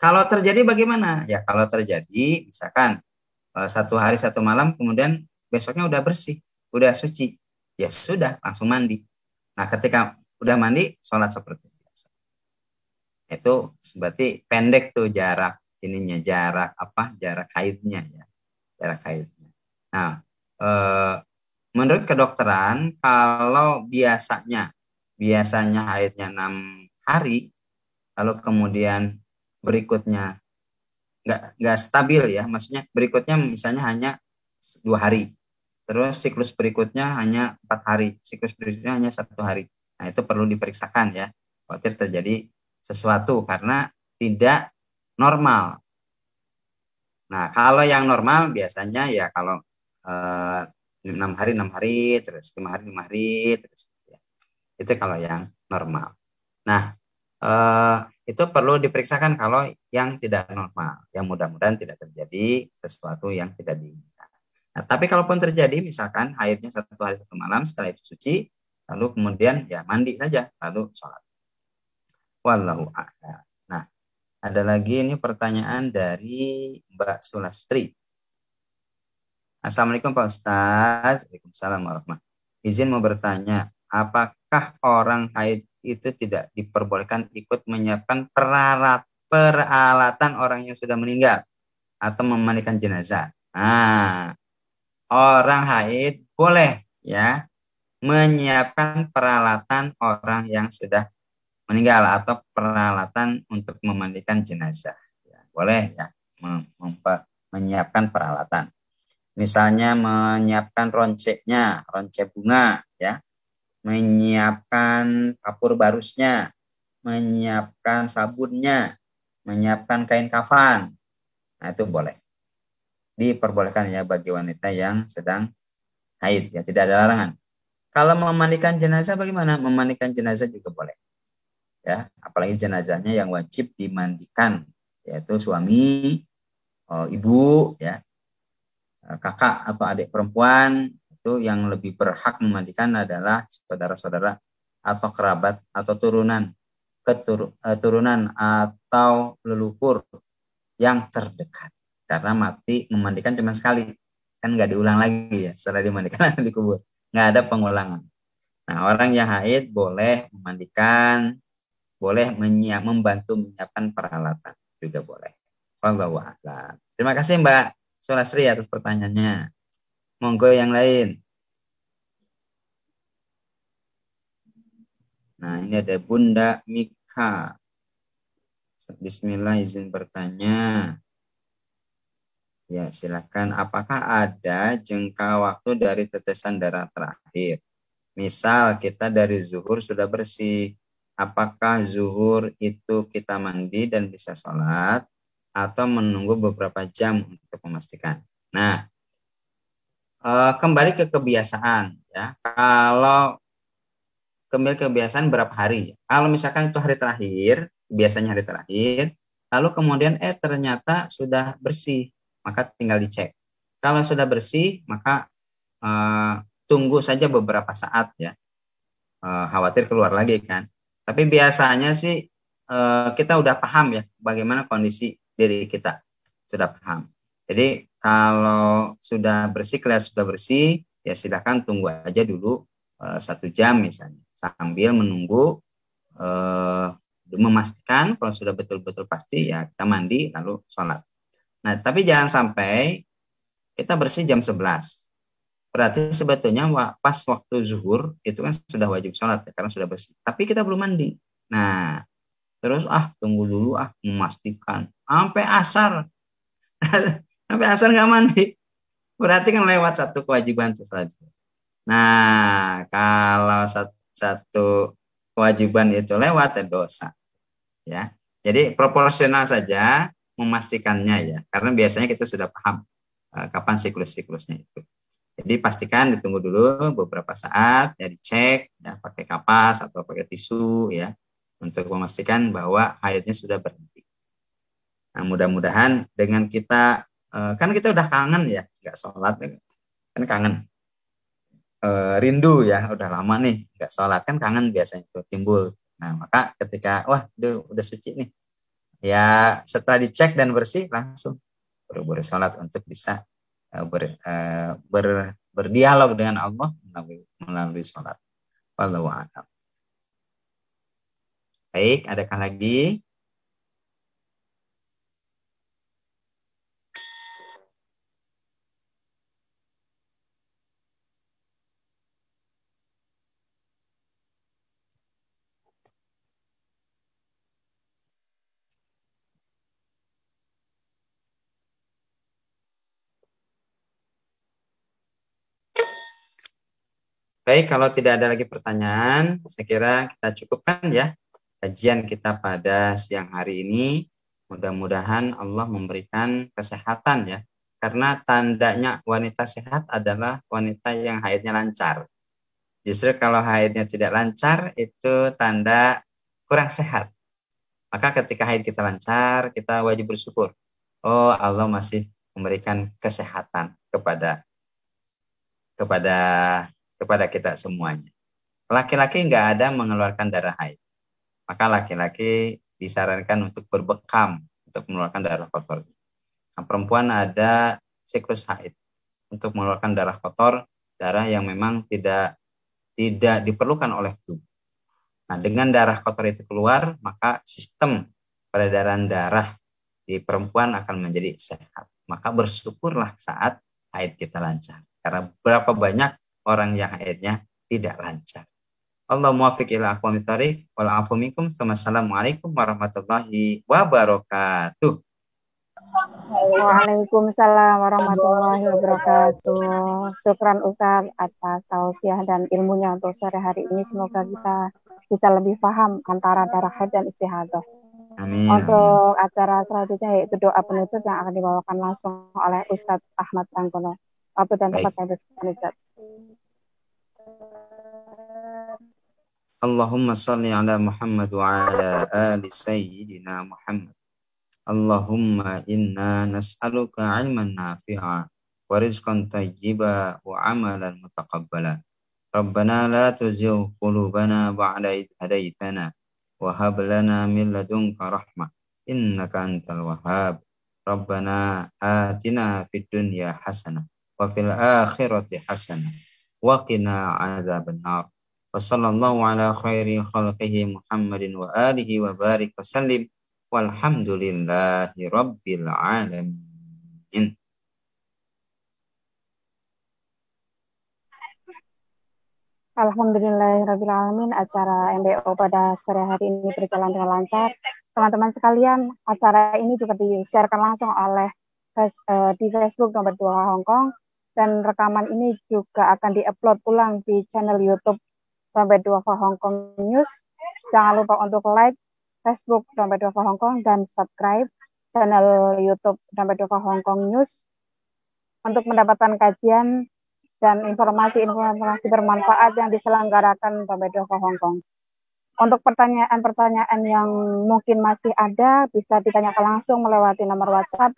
kalau terjadi bagaimana? Ya kalau terjadi, misalkan 1 hari 1 malam, kemudian besoknya udah bersih, udah suci. Ya sudah, langsung mandi. Nah, ketika udah mandi, sholat seperti biasa. Itu berarti pendek tuh jarak jarak haidnya ya, jarak haidnya. Nah, menurut kedokteran kalau biasanya haidnya 6 hari, lalu kemudian berikutnya nggak stabil ya, maksudnya berikutnya misalnya hanya 2 hari, terus siklus berikutnya hanya 4 hari, siklus berikutnya hanya 1 hari. Nah, itu perlu diperiksakan ya, khawatir terjadi sesuatu karena tidak normal. Nah, kalau yang normal biasanya ya kalau 6 hari, terus 5 hari, terus ya. Itu kalau yang normal. Nah, itu perlu diperiksakan kalau yang tidak normal. Yang mudah-mudahan tidak terjadi sesuatu yang tidak diinginkan. Nah, tapi kalaupun terjadi, misalkan haidnya 1 hari 1 malam, setelah itu suci, lalu kemudian ya mandi saja, lalu sholat. Wallahu a'lam. Nah, ada lagi ini pertanyaan dari Mbak Sulastri. Assalamualaikum Pak Ustadz. Waalaikumsalam warahmatullahi wabarakatuh. Izin mau bertanya, apakah orang haid itu tidak diperbolehkan ikut menyiapkan peralatan orang yang sudah meninggal atau memandikan jenazah? Nah, orang haid boleh ya menyiapkan peralatan orang yang sudah meninggal atau peralatan untuk memandikan jenazah. Ya, boleh ya menyiapkan peralatan. Misalnya menyiapkan ronceknya, ronce bunga ya, menyiapkan kapur barusnya, menyiapkan sabunnya, menyiapkan kain kafan. Nah, itu boleh. Diperbolehkan ya bagi wanita yang sedang haid ya, tidak ada larangan. Kalau memandikan jenazah bagaimana? Memandikan jenazah juga boleh. Ya, apalagi jenazahnya yang wajib dimandikan yaitu suami, ibu ya, kakak atau adik perempuan. Itu yang lebih berhak memandikan adalah saudara-saudara atau kerabat atau turunan atau leluhur yang terdekat, karena mati memandikan cuma sekali, kan nggak diulang lagi ya, setelah dimandikan langsung dikubur, nggak ada pengulangan. Nah, orang yang haid boleh memandikan, boleh membantu menyiapkan peralatan juga boleh. Wallahu a'lam. Terima kasih Mbak Sulastri atas pertanyaannya. Monggo yang lain. Nah, ini ada Bunda Mika. Bismillah, izin bertanya. Ya, silakan. Apakah ada jangka waktu dari tetesan darah terakhir? Misal kita dari zuhur sudah bersih. Apakah zuhur itu kita mandi dan bisa sholat atau menunggu beberapa jam untuk memastikan? Nah, kembali ke kebiasaan ya. Kalau kembali ke kebiasaan berapa hari? Kalau misalkan itu hari terakhir, biasanya hari terakhir, lalu kemudian ternyata sudah bersih, maka tinggal dicek. Kalau sudah bersih, maka tunggu saja beberapa saat ya. Khawatir keluar lagi kan. Tapi biasanya sih kita udah paham ya bagaimana kondisi diri kita, sudah paham. Jadi kalau sudah bersih, kelihatan sudah bersih, ya silakan tunggu aja dulu 1 jam misalnya, sambil menunggu memastikan kalau sudah betul-betul pasti ya kita mandi lalu sholat. Nah, tapi jangan sampai kita bersih jam 11. Berarti sebetulnya pas waktu zuhur itu kan sudah wajib sholat ya, karena sudah bersih. Tapi kita belum mandi. Nah, terus tunggu dulu memastikan sampai asar. Sampai asar nggak mandi. Berarti kan lewat satu kewajiban itu saja. Nah, kalau satu kewajiban itu lewat dosa, ya. Jadi proporsional saja memastikannya ya, karena biasanya kita sudah paham kapan siklus-siklusnya itu. Jadi pastikan ditunggu dulu beberapa saat, ya dicek, ya pakai kapas atau pakai tisu ya, untuk memastikan bahwa haidnya sudah berhenti. Nah, mudah-mudahan dengan kita kan kita udah kangen ya, nggak sholat kan kangen. Rindu ya, udah lama nih nggak sholat kan kangen biasanya itu timbul. Nah maka ketika wah udah suci nih, ya setelah dicek dan bersih langsung buru-buru sholat untuk bisa berdialog dengan Allah melalui sholat. Wallahu a'lam. Baik, adakah lagi? Baik, kalau tidak ada lagi pertanyaan, saya kira kita cukupkan ya kajian kita pada siang hari ini. Mudah-mudahan Allah memberikan kesehatan ya. Karena tandanya wanita sehat adalah wanita yang haidnya lancar. Justru kalau haidnya tidak lancar itu tanda kurang sehat. Maka ketika haid kita lancar, kita wajib bersyukur. Oh, Allah masih memberikan kesehatan kepada kita semuanya. Laki-laki nggak ada mengeluarkan darah haid. Maka laki-laki disarankan untuk berbekam untuk mengeluarkan darah kotor. Nah, perempuan ada siklus haid untuk mengeluarkan darah kotor, darah yang memang tidak diperlukan oleh tubuh. Nah, dengan darah kotor itu keluar, maka sistem peredaran darah di perempuan akan menjadi sehat. Maka bersyukurlah saat haid kita lancar. Karena berapa banyak orang yang haidnya tidak lancar. Allah muwaffiq ila aqwamit thoriq wal afu minkum. Wassalamualaikum warahmatullahi wabarakatuh. Waalaikumsalam warahmatullahi wabarakatuh. Syukran Ustaz atas tausiah dan ilmunya untuk sore hari ini. Semoga kita bisa lebih paham antara darah haid dan istihadah. Amin. Untuk acara selanjutnya yaitu doa penutup yang akan dibawakan langsung oleh Ustadz Ahmad Tanggono. Waktu dan tempat yang disediakan Ustaz. Allahumma salli ala Muhammad wa ala ali sayyidina Muhammad. Allahumma inna nas'aluka ilman nafi'a wa rizqan tayyiba wa amalan mutaqabbala. Rabbana la tuzigh qulubana ba'da idh hadaitana wa hab lana min ladunka rahmah innaka antal wahhab. Rabbana atina fid dunya hasanah wa fil akhirati hasanah wa qina adzabannar. Wa sallallahu ala khairi khalqihi Muhammadin wa alihi wa barik wa sallim. Walhamdulillahi rabbil alamin. Alhamdulillahirabbil alamin. Acara MBO pada sore hari ini berjalan dengan lancar. Teman-teman sekalian, acara ini juga disiarkan langsung oleh di Facebook Dompet Duafa Hongkong, dan rekaman ini juga akan diupload ulang di channel YouTube Dompet Duafa Hongkong News. Jangan lupa untuk like Facebook Dompet Duafa Hongkong dan subscribe channel YouTube Dompet Duafa Hongkong News untuk mendapatkan kajian dan informasi-informasi bermanfaat yang diselenggarakan Dompet Duafa Hongkong. Untuk pertanyaan-pertanyaan yang mungkin masih ada, bisa ditanyakan langsung melewati nomor WhatsApp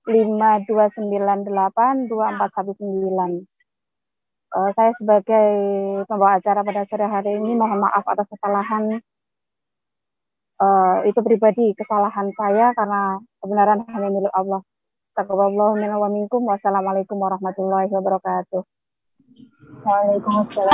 52982419. Saya sebagai pembawa acara pada sore hari ini mohon maaf atas kesalahan. Itu pribadi kesalahan saya karena kebenaran hanya milik Allah. Taqabbalallahu minna wa minkum. Wassalamualaikum warahmatullahi wabarakatuh. Waalaikumsalam.